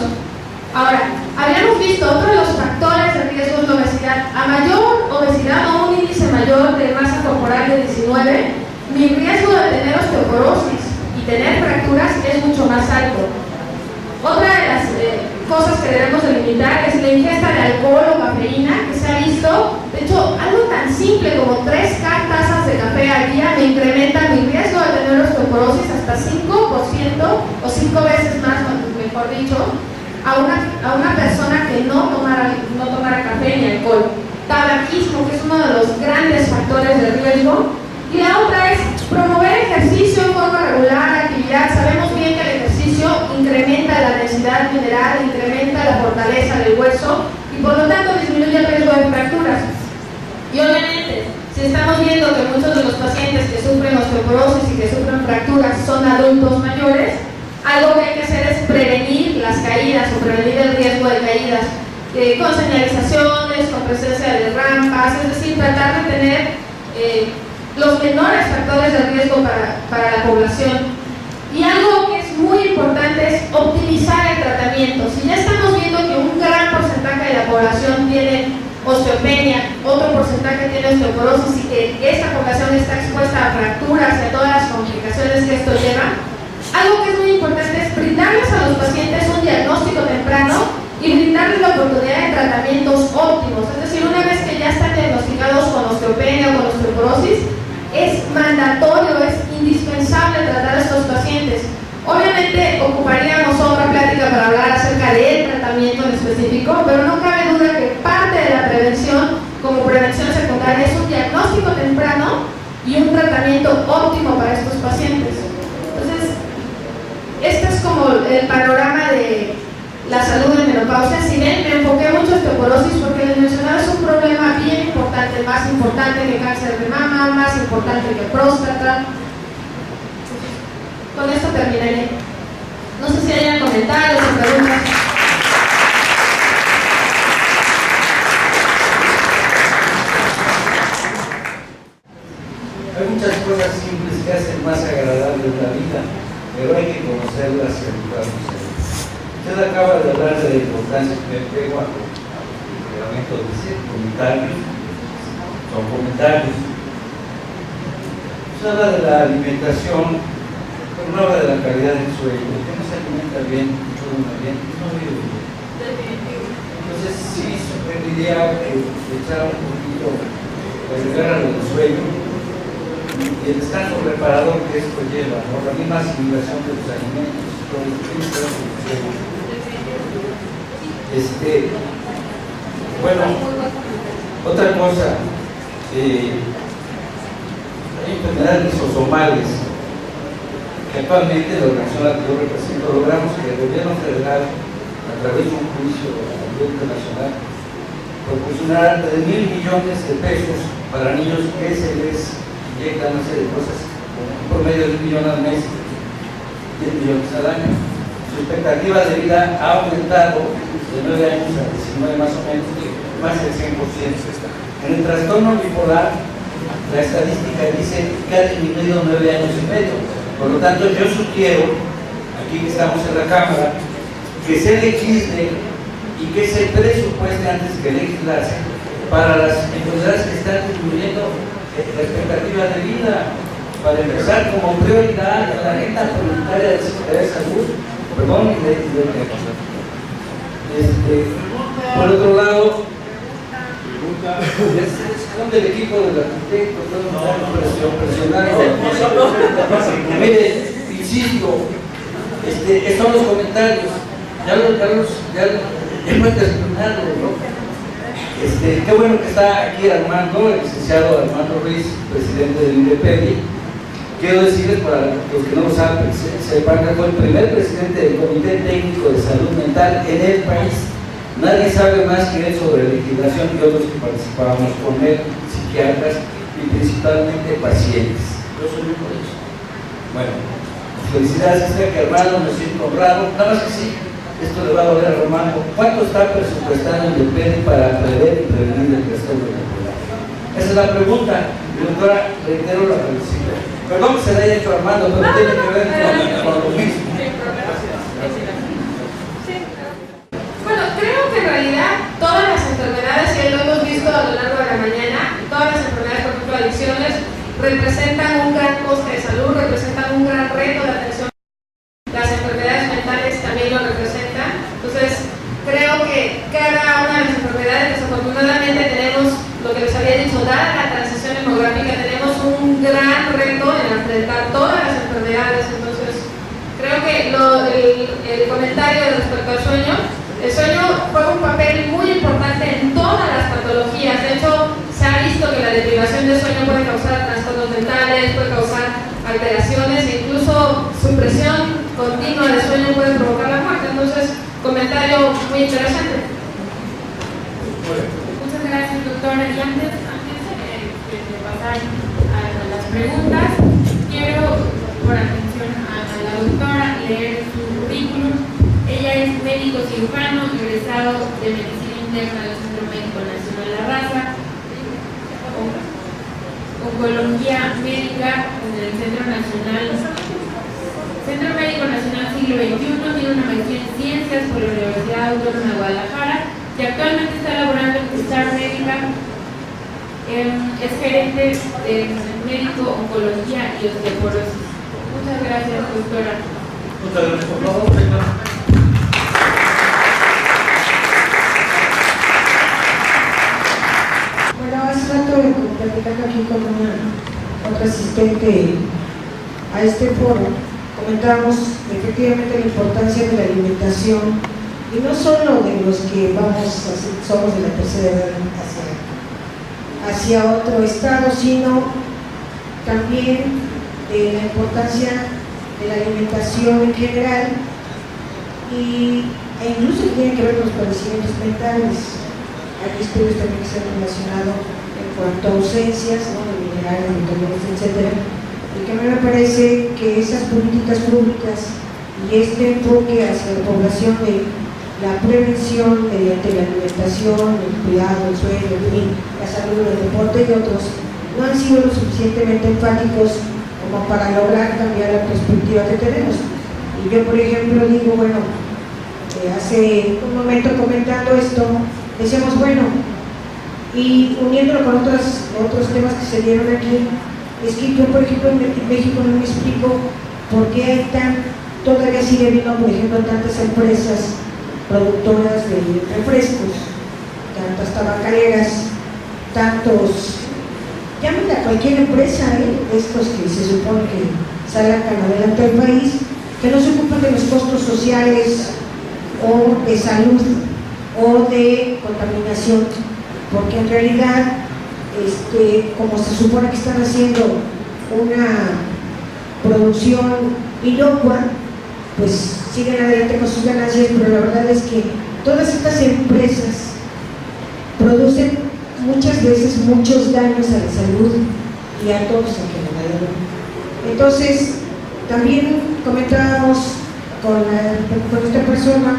Ahora, habíamos visto otro de los factores de riesgo es la obesidad. A mayor obesidad o un índice mayor de masa corporal de 19, mi riesgo de tener osteoporosis y tener fracturas es mucho más alto. Otra de las cosas que debemos limitar es la ingesta de alcohol o cafeína, que se ha visto, de hecho, algo tan simple como 3 tazas de café al día me incrementa mi riesgo de tener osteoporosis hasta 5% o 5 veces más, mejor dicho, a una persona que no tomara café ni alcohol. Tabaquismo, que es uno de los grandes factores de riesgo. Y la otra es promover ejercicio en forma regular, actividad. Sabemos bien que el ejercicio densidad mineral, incrementa la fortaleza del hueso y por lo tanto disminuye el riesgo de fracturas. Y obviamente, si estamos viendo que muchos de los pacientes que sufren osteoporosis y que sufren fracturas son adultos mayores, algo que hay que hacer es prevenir las caídas o prevenir el riesgo de caídas con señalizaciones, con presencia de rampas, es decir, tratar de tener los menores factores de riesgo para la población. Y algo que es muy importante es optimizar el tratamiento. Si ya estamos viendo que un gran porcentaje de la población tiene osteopenia, otro porcentaje tiene osteoporosis y que esta población está expuesta a fracturas y a todas las complicaciones que esto lleva, algo que es muy importante es brindarles a los pacientes un diagnóstico temprano y brindarles la oportunidad de tratamientos óptimos. Es decir, una vez que ya están diagnosticados con osteopenia o con osteoporosis, es mandatorio, es indispensable tratar a estos pacientes. Obviamente ocuparíamos otra plática para hablar acerca del tratamiento en específico, pero no cabe duda que parte de la prevención, como prevención secundaria, es un diagnóstico temprano y un tratamiento óptimo para estos pacientes. Entonces, este es como el panorama de la salud en menopausia. Si ven, me enfoqué mucho en osteoporosis porque les mencionaba es un problema bien importante, más importante que cáncer de mama, más importante que próstata. Con esto terminaré. No sé si hayan comentarios o preguntas. Hay muchas cosas simples que hacen más agradable la vida, pero hay que conocerlas y educarnos en ellas. Usted acaba de hablar de la importancia que me pego a los reglamentos de comentarios, son comentarios. Se habla de la alimentación, pero no habla de la calidad del sueño. Que no se alimenta bien, duerme bien, no vive bien. Entonces sí sugeriría que echar un poquito, agregar a lo del sueño y el descanso reparador que esto lleva, ¿no? La misma asimilación de los alimentos, todo lo que bueno, otra cosa, hay enfermedades lisosomales que actualmente la organización a la que yo represento logramos que el gobierno federal, a través de un juicio a nivel internacional, proporcionara de 1.000 millones de pesos para niños que se les inyectan una serie de cosas, un promedio de 1 millón al mes, 10 millones al año. Su expectativa de vida ha aumentado de 9 años a 19 más o menos, más del 100%. En el trastorno bipolar, la estadística dice que ha disminuido 9 años y medio. Por lo tanto, yo sugiero, aquí que estamos en la Cámara, que se legisle y que se presupueste antes que legislarse para las enfermedades que están disminuyendo la expectativa de vida, para empezar como prioridad en la agenda prioritaria de la Secretaría de Salud. Perdón, por otro lado, son del equipo del arquitecto, presionando. Mire, insisto, estos son los comentarios, ya hemos terminado, ¿no? Qué bueno que está aquí Armando, el licenciado Armando Ruiz, presidente del INDEPEDI. Quiero decirles, para los que no lo saben, sepan que fue el primer presidente del Comité Técnico de Salud Mental en el país. Nadie sabe más que él sobre legislación que otros que participábamos con él, psiquiatras y principalmente pacientes. Yo soy uno de ellos. Bueno, felicidades a que Armando, me siento honrado. Nada más que sí, esto le va a doler a Armando. ¿Cuánto está presupuestado en el PEDI para prever y prevenir el trastorno bipolar? Esa es la pregunta. Y doctora, reitero la felicito. Perdón que se le haya hecho Armando, pero tiene que ver con lo mismo. Bueno, creo que en realidad todas las enfermedades, y lo hemos visto a lo largo de la mañana, todas las enfermedades, por ejemplo, adicciones, representan un gran coste de salud, representan un gran reto de atención. Las enfermedades mentales también lo representan. Entonces, creo que cada una de las enfermedades, desafortunadamente tenemos, lo que les había dicho, dada la transición demográfica, tenemos un gran reto en enfrentar todas las enfermedades. Entonces, creo que el comentario respecto al sueño, el sueño juega un papel muy importante en todas las patologías. De hecho, se ha visto que la deprivación de sueño puede causar trastornos mentales, puede causar alteraciones e incluso supresión continua de sueño puede provocar la muerte. Entonces, muy interesante. Muchas gracias, doctora. Y antes de pasar a las preguntas, quiero, por atención a la doctora, leer su currículum. Ella es médico cirujano, egresado de Medicina Interna del Centro Médico Nacional La Raza, Oncología Médica en el Centro Médico Nacional Siglo XXI, tiene una maestría en Ciencias por la Universidad Autónoma de Guadalajara y actualmente está laborando en Star Médica. Es gerente de médico, oncología y osteoporosis. Muchas gracias, doctora. Muchas gracias, por favor, señor. Bueno, hace rato platicando aquí con otra asistente a este foro, comentábamos efectivamente la importancia de la alimentación y no solo de los que somos de la tercera edad hacia otro estado, sino también de la importancia de la alimentación en general e incluso que tiene que ver con los padecimientos mentales. Hay estudios también que se han relacionado en cuanto a ausencias, ¿no?, de minerales, vitaminas, etc. Y que a mí me parece que esas políticas públicas y este enfoque hacia la población de la prevención mediante la alimentación, el cuidado, el sueño, la salud, el deporte y otros, no han sido lo suficientemente enfáticos como para lograr cambiar la perspectiva que tenemos. Y yo, por ejemplo, digo, bueno, hace un momento comentando esto, decíamos, bueno, y uniéndolo con otros temas que se dieron aquí, es que yo, por ejemplo, en México no me explico por qué hay todavía sigue habiendo, por ejemplo, tantas empresas productoras de refrescos, tantas tabacaleras, tantos, llámenle a cualquier empresa, estos que se supone que salgan adelante del país, que no se ocupan de los costos sociales o de salud o de contaminación, porque en realidad, como se supone que están haciendo una producción inocua, pues siguen adelante con sus ganancias, pero la verdad es que todas estas empresas producen muchas veces muchos daños a la salud y a todos en general. Entonces, también comentábamos con esta persona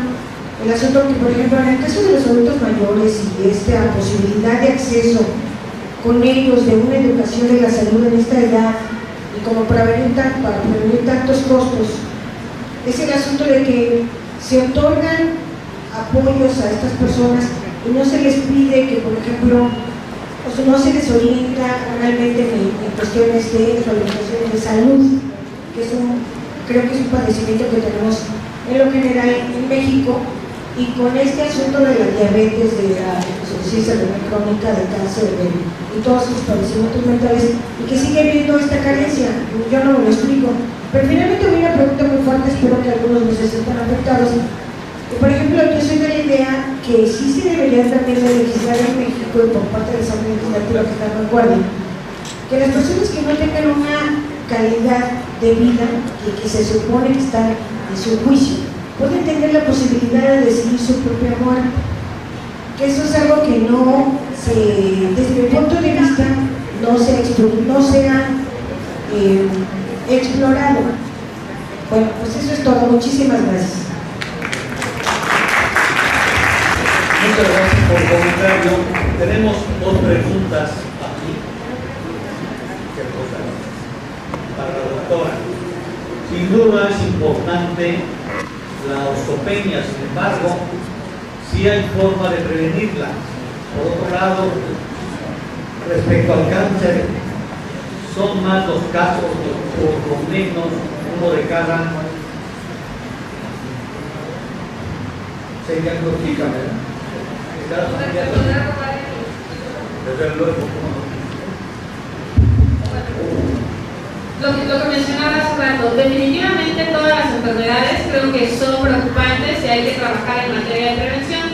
el asunto que, por ejemplo, en el caso de los adultos mayores y esta posibilidad de acceso con ellos de una educación de la salud en esta edad y como para prevenir tantos costos, es el asunto de que se otorgan apoyos a estas personas y no se les pide que, por ejemplo, no se les orienta realmente en cuestiones de organizaciones de salud, que creo que es un padecimiento que tenemos en lo general en México, y con este asunto de la diabetes, de la insuficiencia renal crónica, de cáncer y todos los padecimientos mentales, y que sigue habiendo esta carencia. Yo no me lo explico, pero finalmente hay una pregunta muy fuerte, espero que algunos no se sientan afectados. Por ejemplo, yo soy de la idea que sí se debería también legislar en México y por parte de la Asamblea Legislativa que está en vanguardia, que las personas que no tengan una calidad de vida y que se supone que están en su juicio, pueden tener la posibilidad de decidir su propia muerte, que eso es algo que no desde mi punto de vista, no se ha explorado. Bueno, pues eso es todo. Muchísimas gracias. Muchas gracias por el comentario. Tenemos dos preguntas aquí. Para la doctora. Sin duda es importante la osteopenia, sin embargo, sí hay forma de prevenirla. Por otro lado, respecto al cáncer, son más los casos, por lo menos uno de cada se diagnostica, ¿verdad? Desde luego. Lo que mencionaba hace rato, definitivamente todas las enfermedades creo que son preocupantes y hay que trabajar en materia de prevención.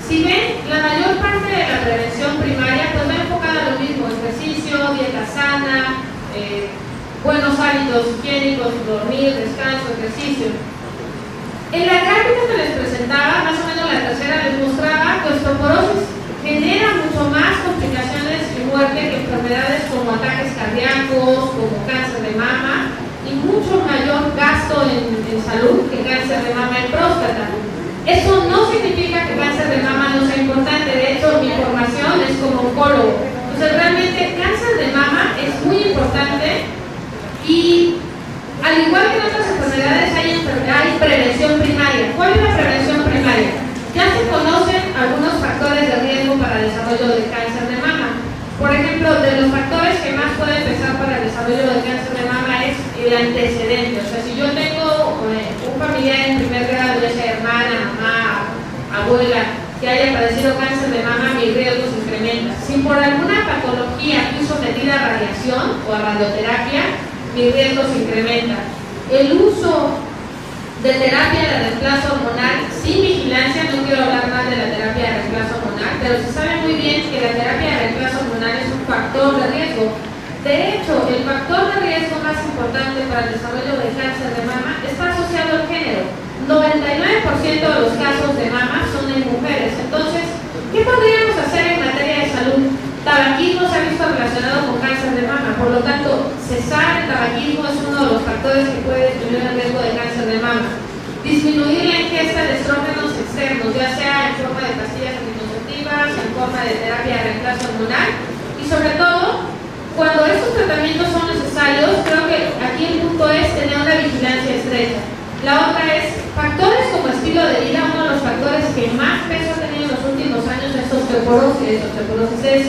Si ven, la mayor parte de la prevención primaria pues va enfocada a lo mismo: ejercicio, dieta sana, buenos hábitos higiénicos, dormir, descanso, ejercicio. En la gráfica que les presentaba, más o menos la tercera les mostraba que osteoporosis genera mucho más complicaciones y muerte que enfermedades como ataques cardíacos, como cáncer de mama y mucho mayor gasto en salud que cáncer de mama y próstata. Eso no significa que cáncer de mama no sea importante, de hecho mi formación es como oncólogo. Entonces realmente cáncer de mama es muy importante y al igual que en otras enfermedades hay prevención primaria. ¿Cuál es la prevención primaria? Ya se conocen algunos factores de riesgo para el desarrollo de cáncer de mama. Por ejemplo, de los factores que más pueden empezar para el desarrollo de cáncer de mama es el antecedente. O sea, si yo tengo un familiar en primer grado, ya sea hermana, mamá, abuela, que haya padecido cáncer de mama, mi riesgo se incrementa. Si por alguna patología fui sometida a radiación o a radioterapia, mi riesgo se incrementa. El uso de terapia de reemplazo hormonal sin vigilancia, no quiero hablar más de la terapia de reemplazo hormonal, pero se sabe muy bien que la terapia de reemplazo hormonal es un factor de riesgo. De hecho, el factor de riesgo más importante para el desarrollo del cáncer de mama está asociado al género. 99% de los casos de mama son en mujeres. Entonces, ¿qué podríamos hacer en materia de salud? Tabaquismo se ha visto relacionado con cáncer de mama, por lo tanto, cesar el tabaquismo es uno de los factores que puede disminuir el riesgo de cáncer de mama. Disminuir la ingesta de estrógenos externos, ya sea en forma de pastillas anticonceptivas, en forma de terapia de reemplazo hormonal, y sobre todo, cuando estos tratamientos son necesarios, creo que aquí el punto es tener una vigilancia estrecha. La otra es factores como estilo de vida. Uno de los factores que más peso ha tenido en los últimos años es osteoporosis. Osteoporosis es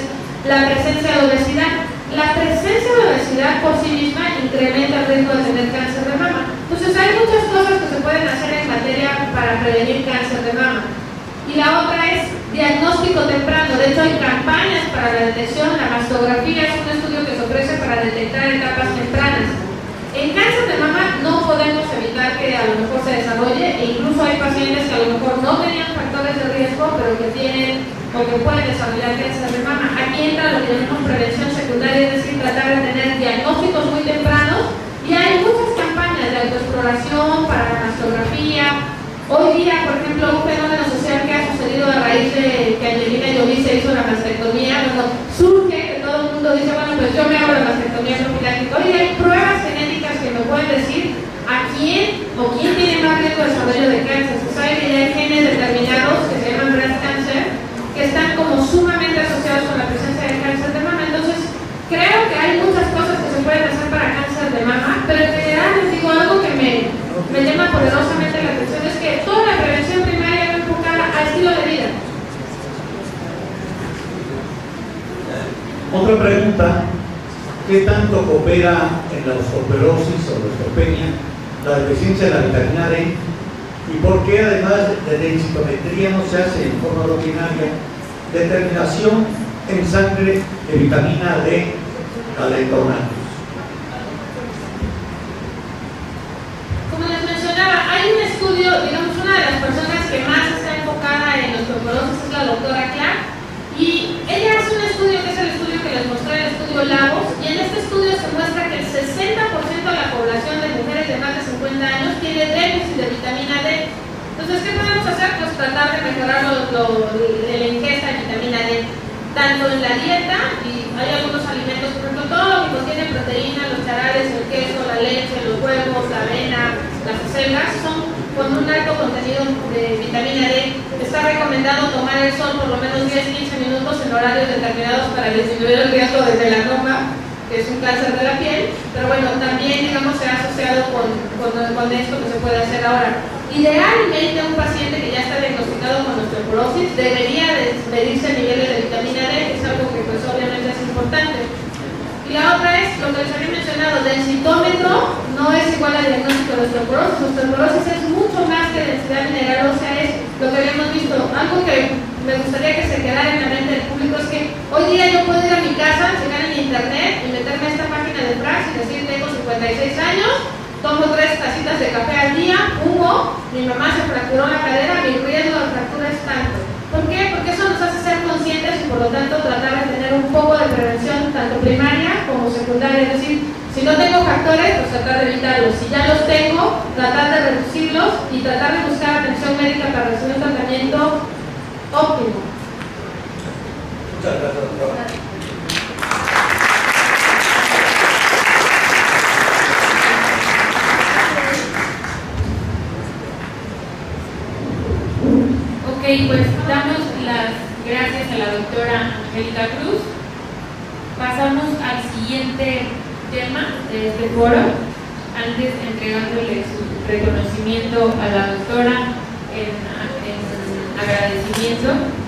la presencia de obesidad. La presencia de obesidad por sí misma incrementa el riesgo de tener cáncer de mama. Entonces hay muchas cosas que se pueden hacer en materia para prevenir cáncer de mama. Y la otra es diagnóstico temprano. De hecho hay campañas para la detección. La mastografía es un estudio que se ofrece para detectar etapas tempranas. En cáncer de mama no podemos evitar que a lo mejor se desarrolle, e incluso hay pacientes que a lo mejor no tenían factores de riesgo, pero que tienen o que pueden desarrollar cáncer de mama. Aquí entra lo que llamamos prevención secundaria, es decir, tratar de tener diagnósticos muy tempranos, y hay muchas campañas de autoexploración para la mastografía. Hoy día, por ejemplo, un fenómeno social que ha sucedido a raíz de que Angelina Jolie se hizo la mastectomía, bueno, surge que todo el mundo dice, bueno, pues yo me hago la mastectomía profiláctica. Hoy hay pruebas genéticas que me pueden decir a quién o quién tiene más riesgo de desarrollo de cáncer. Se sabe que ya hay genes determinados que se llaman breast cancer, que están como sumamente asociados con la presencia de cáncer de mama. Entonces, creo que hay muchas cosas que se pueden hacer para cáncer de mama, pero en general les digo algo que me llama poderosamente la atención, es que toda la prevención primaria va enfocada al estilo de vida. Otra pregunta: ¿qué tanto coopera en la osteoporosis o la osteopenia la deficiencia de la vitamina D? ¿Y por qué, además de densitometría, no se hace en forma rutinaria determinación en sangre de vitamina D alendronatos? Como les mencionaba, hay un estudio, digamos, una de las personas que más está enfocada en osteoporosis es la doctora Clark, y ella hace un estudio que es el estudio que les mostré, el estudio Lagos, y en este estudio se muestra que el 60% de la población de mujeres de más de 50 años tiene déficit de vitamina D. Entonces, ¿qué podemos hacer? Pues tratar de mejorar la ingesta de vitamina D, tanto en la dieta, y hay algunos alimentos, por ejemplo, todo lo que contiene proteína, los charales, el queso, la leche, los huevos, la avena, las acelgas, son con un alto contenido de vitamina D. Está recomendado tomar el sol por lo menos 10-15 minutos en horarios determinados para disminuir el riesgo de melanoma, que es un cáncer de la piel, pero bueno, también, digamos, se ha asociado con esto que se puede hacer ahora. Idealmente, un paciente que ya está diagnosticado con osteoporosis debería de medirse niveles de vitamina D, que es algo que pues obviamente es importante. Y la otra es, lo que les había mencionado, densitómetro no es igual al diagnóstico de osteoporosis. Osteoporosis es mucho más que densidad mineral ósea, es lo que habíamos visto. Algo que me gustaría que se quedara en la mente del público es que hoy día yo puedo ir a mi casa, llegar en internet y meterme a esta página de Prax y decir, tengo 56 años, tomo 3 tacitas de café al día, fumo, mi mamá se fracturó la cadera, mi riesgo de fractura es tanto. ¿Por qué? Porque eso nos hace ser conscientes y por lo tanto tratar de tener un poco de prevención tanto primaria como secundaria es decir, si no tengo factores, pues tratar de evitarlos. Si ya los tengo, tratar de reducirlos y tratar de buscar atención médica para recibir un tratamiento óptimo. Muchas gracias, doctora. Ok, pues damos las gracias a la doctora Angélica Cruz. Pasamos al siguiente tema de este foro, antes entregándole su reconocimiento a la doctora en agradecimiento.